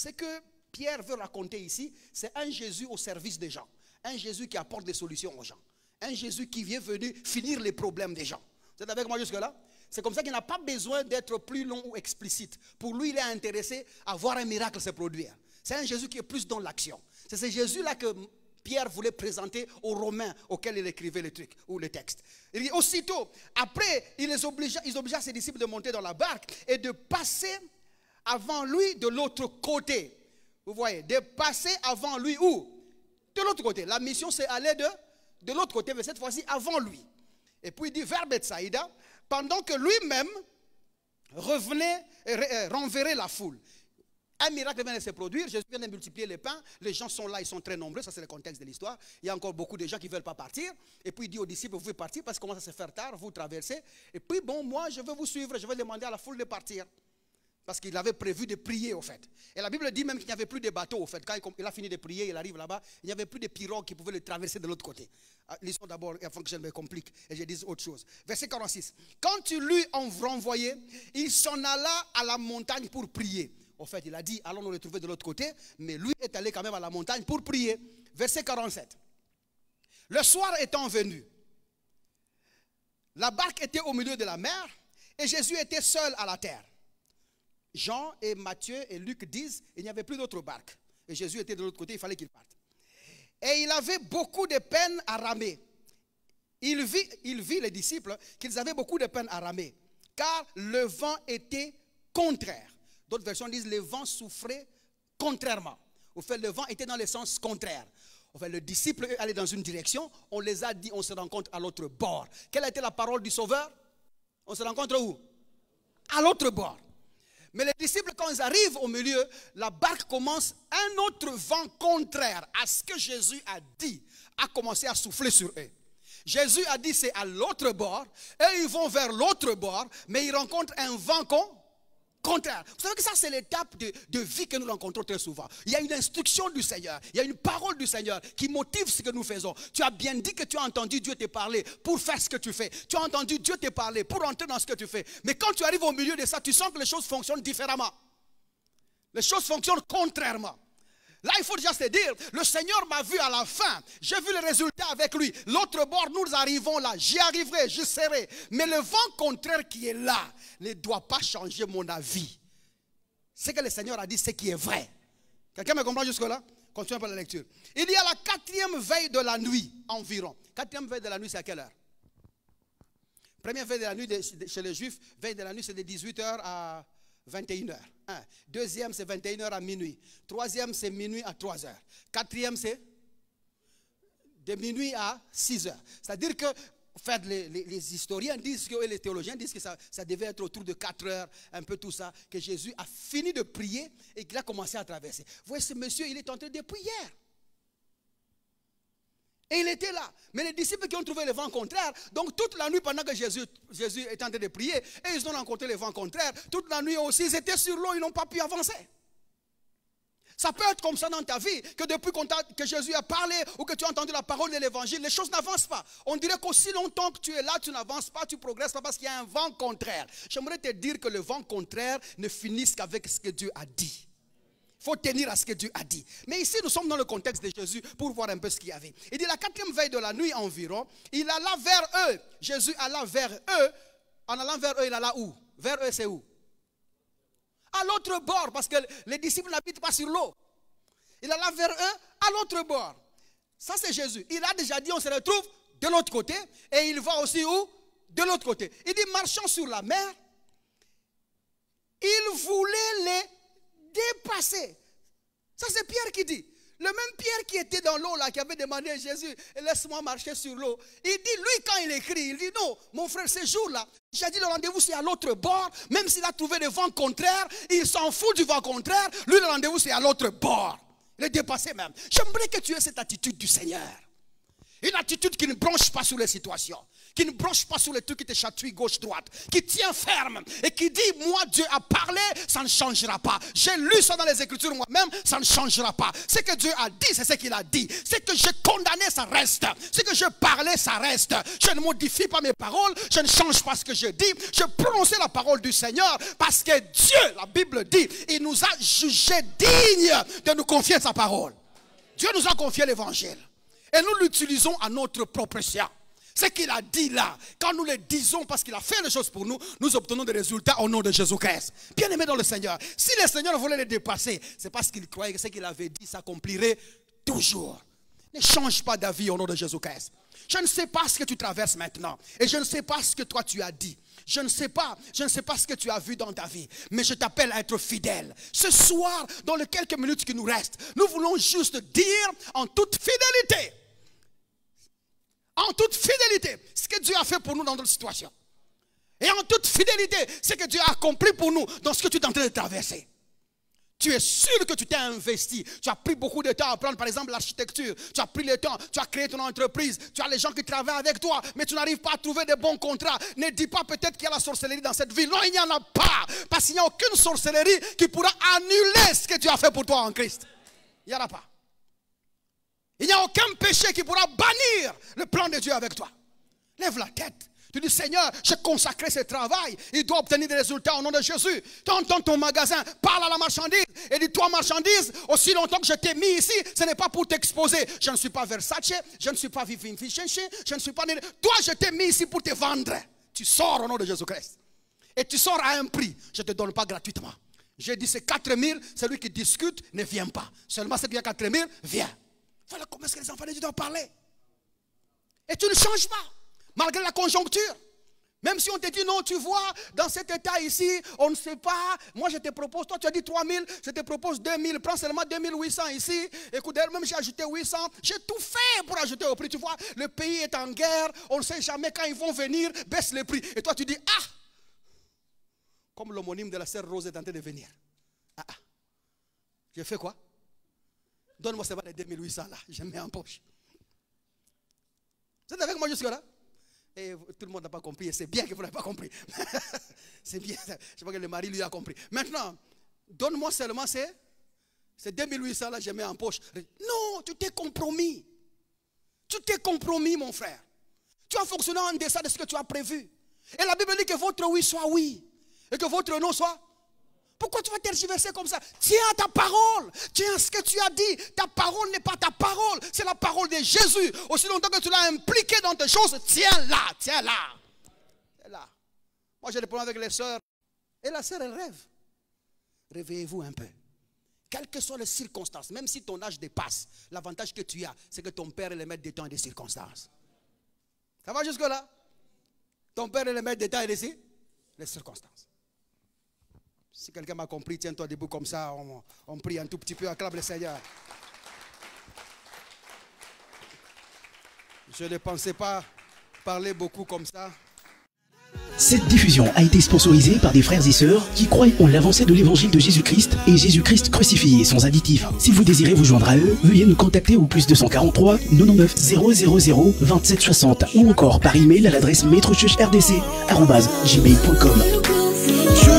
Speaker 3: que Pierre veut raconter ici, c'est un Jésus au service des gens. Un Jésus qui apporte des solutions aux gens. Un Jésus qui vient venir finir les problèmes des gens. Vous êtes avec moi jusque-là? C'est comme ça qu'il n'a pas besoin d'être plus long ou explicite. Pour lui, il est intéressé à voir un miracle se produire. C'est un Jésus qui est plus dans l'action. C'est ce Jésus-là que Pierre voulait présenter aux Romains auxquels il écrivait les trucs ou les textes. Il dit aussitôt, après, il obligea ses disciples de monter dans la barque et de passer avant lui de l'autre côté. Vous voyez, de passer avant lui où? De l'autre côté. La mission, c'est aller de l'autre côté, mais cette fois-ci avant lui. Et puis il dit vers Bethsaïda, pendant que lui-même revenait et renverrait la foule. Un miracle vient de se produire, Jésus vient de multiplier les pains, les gens sont là, ils sont très nombreux, ça c'est le contexte de l'histoire. Il y a encore beaucoup de gens qui ne veulent pas partir. Et puis il dit aux disciples, vous pouvez partir parce qu'il commence à se faire tard, vous traversez. Et puis bon, moi je vais vous suivre, je vais demander à la foule de partir. Parce qu'il avait prévu de prier au fait. Et la Bible dit même qu'il n'y avait plus de bateaux au fait. Quand il a fini de prier, il arrive là-bas, il n'y avait plus de pirogues qui pouvaient le traverser de l'autre côté. Lisons d'abord avant que je me complique et je dise autre chose. Verset 46. Quand il lui en renvoyé, il s'en alla à la montagne pour prier. Au fait, il a dit, allons nous retrouver de l'autre côté, mais lui est allé quand même à la montagne pour prier. Verset 47. Le soir étant venu, la barque était au milieu de la mer et Jésus était seul à la terre. Jean et Matthieu et Luc disent il n'y avait plus d'autres barques. Et Jésus était de l'autre côté, il fallait qu'il parte. Et il avait beaucoup de peine à ramer. Il vit les disciples qu'ils avaient beaucoup de peine à ramer. Car le vent était contraire. D'autres versions disent le vent souffrait contrairement. Au fait, le vent était dans le sens contraire. Au fait, les disciples allaient dans une direction. On les a dit on se rencontre à l'autre bord. Quelle a été la parole du Sauveur? On se rencontre où? À l'autre bord. Mais les disciples, quand ils arrivent au milieu, la barque commence, un autre vent contraire à ce que Jésus a dit, a commencé à souffler sur eux. Jésus a dit c'est à l'autre bord, et ils vont vers l'autre bord, mais ils rencontrent un vent contraire. Vous savez que ça c'est l'étape de vie que nous rencontrons très souvent. Il y a une instruction du Seigneur, il y a une parole du Seigneur qui motive ce que nous faisons. Tu as bien dit que tu as entendu Dieu te parler pour faire ce que tu fais. Tu as entendu Dieu te parler pour entrer dans ce que tu fais. Mais quand tu arrives au milieu de ça, tu sens que les choses fonctionnent différemment. Les choses fonctionnent contrairement. Là, il faut déjà se dire, le Seigneur m'a vu à la fin. J'ai vu le résultat avec lui. L'autre bord, nous arrivons là. J'y arriverai, je serai. Mais le vent contraire qui est là ne doit pas changer mon avis. Ce que le Seigneur a dit, c'est qui est vrai. Quelqu'un me comprend jusque-là? Continuons par la lecture. Il y a la 4e veille de la nuit environ. 4e veille de la nuit, c'est à quelle heure? Première veille de la nuit chez les Juifs, veille de la nuit, c'est de 18h à 21h. Deuxième, c'est 21h à minuit. Troisième, c'est minuit à 3h. Quatrième, c'est de minuit à 6h. C'est-à-dire que en fait, les historiens disent que, et les théologiens disent que ça devait être autour de 4 heures, un peu tout ça, que Jésus a fini de prier et qu'il a commencé à traverser. Vous voyez, ce monsieur, il est en train de prier. Et il était là. Mais les disciples qui ont trouvé le vent contraire, donc toute la nuit pendant que Jésus était en train de prier, et ils ont rencontré le vent contraire, toute la nuit aussi, ils étaient sur l'eau, ils n'ont pas pu avancer. Ça peut être comme ça dans ta vie, que depuis que Jésus a parlé, ou que tu as entendu la parole de l'évangile, les choses n'avancent pas. On dirait qu'aussi longtemps que tu es là, tu n'avances pas, tu ne progresses pas parce qu'il y a un vent contraire. J'aimerais te dire que le vent contraire ne finisse qu'avec ce que Dieu a dit. Il faut tenir à ce que Dieu a dit. Mais ici, nous sommes dans le contexte de Jésus pour voir un peu ce qu'il y avait. Il dit la 4e veille de la nuit environ, il alla vers eux. Jésus alla vers eux. En allant vers eux, il alla où? Vers eux, c'est où? À l'autre bord, parce que les disciples n'habitent pas sur l'eau. Il alla vers eux, à l'autre bord. Ça, c'est Jésus. Il a déjà dit, on se retrouve de l'autre côté. Et il va aussi où? de l'autre côté. Il dit, marchant sur la mer, il voulait les dépasser. Ça, c'est Pierre qui dit. Le même Pierre qui était dans l'eau là, qui avait demandé à Jésus, laisse-moi marcher sur l'eau. Il dit, lui quand il écrit, il dit, non, mon frère, ce jour-là, j'ai dit le rendez-vous c'est à l'autre bord, même s'il a trouvé des vents contraires, il s'en fout du vent contraire, lui le rendez-vous c'est à l'autre bord. Il est dépassé même. J'aimerais que tu aies cette attitude du Seigneur. Une attitude qui ne bronche pas sur les situations, qui ne bronche pas sur les trucs qui te chatouillent gauche-droite, qui tient ferme et qui dit, moi Dieu a parlé, ça ne changera pas. J'ai lu ça dans les Écritures moi-même, ça ne changera pas. Ce que Dieu a dit, c'est ce qu'il a dit. Ce que j'ai condamné, ça reste. Ce que j'ai parlé, ça reste. Je ne modifie pas mes paroles, je ne change pas ce que je dis. Je prononce la parole du Seigneur parce que Dieu, la Bible dit, il nous a jugés dignes de nous confier sa parole. Dieu nous a confié l'évangile. Et nous l'utilisons à notre propre sien. Ce qu'il a dit là, quand nous le disons parce qu'il a fait les choses pour nous, nous obtenons des résultats au nom de Jésus-Christ. Bien aimé dans le Seigneur, si le Seigneur voulait les dépasser, c'est parce qu'il croyait que ce qu'il avait dit s'accomplirait toujours. Ne change pas d'avis au nom de Jésus-Christ. Je ne sais pas ce que tu traverses maintenant. Et je ne sais pas ce que toi tu as dit. Je ne sais pas ce que tu as vu dans ta vie. Mais je t'appelle à être fidèle. Ce soir, dans les quelques minutes qui nous restent, nous voulons juste dire en toute fidélité. En toute fidélité, ce que Dieu a fait pour nous dans notre situation. Et en toute fidélité, ce que Dieu a accompli pour nous dans ce que tu es en train de traverser. Tu es sûr que tu t'es investi. Tu as pris beaucoup de temps à apprendre, par exemple, l'architecture. Tu as pris le temps, tu as créé ton entreprise. Tu as les gens qui travaillent avec toi, mais tu n'arrives pas à trouver de bons contrats. Ne dis pas peut-être qu'il y a la sorcellerie dans cette ville. Non, il n'y en a pas. Parce qu'il n'y a aucune sorcellerie qui pourra annuler ce que Dieu a fait pour toi en Christ. Il n'y en a pas. Il n'y a aucun péché qui pourra bannir le plan de Dieu avec toi. Lève la tête. Tu dis, Seigneur, j'ai consacré ce travail. Il doit obtenir des résultats au nom de Jésus. Tu entends ton magasin, parle à la marchandise. Et dis, toi, marchandise, aussi longtemps que je t'ai mis ici, ce n'est pas pour t'exposer. Je ne suis pas Versace, je ne suis pas Vivin Fichenche, je ne suis pas... Toi, je t'ai mis ici pour te vendre. Tu sors au nom de Jésus-Christ. Et tu sors à un prix. Je ne te donne pas gratuitement. J'ai dit, c'est 4 000, celui qui discute ne vient pas. Seulement celui qui a 4 000, vient. Voilà comment est-ce que les enfants de Dieu doivent parler. Et tu ne changes pas, malgré la conjoncture. Même si on te dit non, tu vois, dans cet état ici, on ne sait pas. Moi, je te propose, toi tu as dit 3 000, je te propose 2 000, prends seulement 2 800 ici. Écoute, même j'ai ajouté 800. J'ai tout fait pour ajouter au prix. Tu vois, le pays est en guerre, on ne sait jamais quand ils vont venir, baisse les prix. Et toi tu dis, ah, comme l'homonyme de la sœur Rose est en train de venir. Ah, ah. J'ai fait quoi? Donne-moi seulement les 2800 là, je mets en poche. Vous êtes avec moi jusque-là? Et tout le monde n'a pas compris, et c'est bien que vous n'avez pas compris. C'est bien, je vois que le mari lui a compris. Maintenant, donne-moi seulement ces 2800 là, je mets en poche. Non, tu t'es compromis. Tu t'es compromis, mon frère. Tu as fonctionné en deçà de ce que tu as prévu. Et la Bible dit que votre oui soit oui, et que votre non soit... Pourquoi tu vas tergiverser comme ça? Tiens à ta parole. Tiens à ce que tu as dit. Ta parole n'est pas ta parole. C'est la parole de Jésus. Aussi longtemps que tu l'as impliqué dans tes choses, tiens-la, tiens-la. Tiens-la. Moi, j'ai des problèmes avec les sœurs. Et la sœur, elle rêve. Réveillez-vous un peu. Quelles que soient les circonstances, même si ton âge dépasse, l'avantage que tu as, c'est que ton père est le maître des temps et des circonstances. Ça va jusque-là? Ton père est le maître des temps et des circonstances. Si quelqu'un m'a compris, tiens-toi debout comme ça, on prie un tout petit peu, acclame le Seigneur. Je ne pensais pas parler beaucoup comme ça.
Speaker 4: Cette diffusion a été sponsorisée par des frères et sœurs qui croient en l'avancée de l'évangile de Jésus-Christ et Jésus-Christ crucifié sans additif. Si vous désirez vous joindre à eux, veuillez nous contacter au +243 99 000 27 60 ou encore par email à l'adresse maîtrechurchrdc@gmail.com.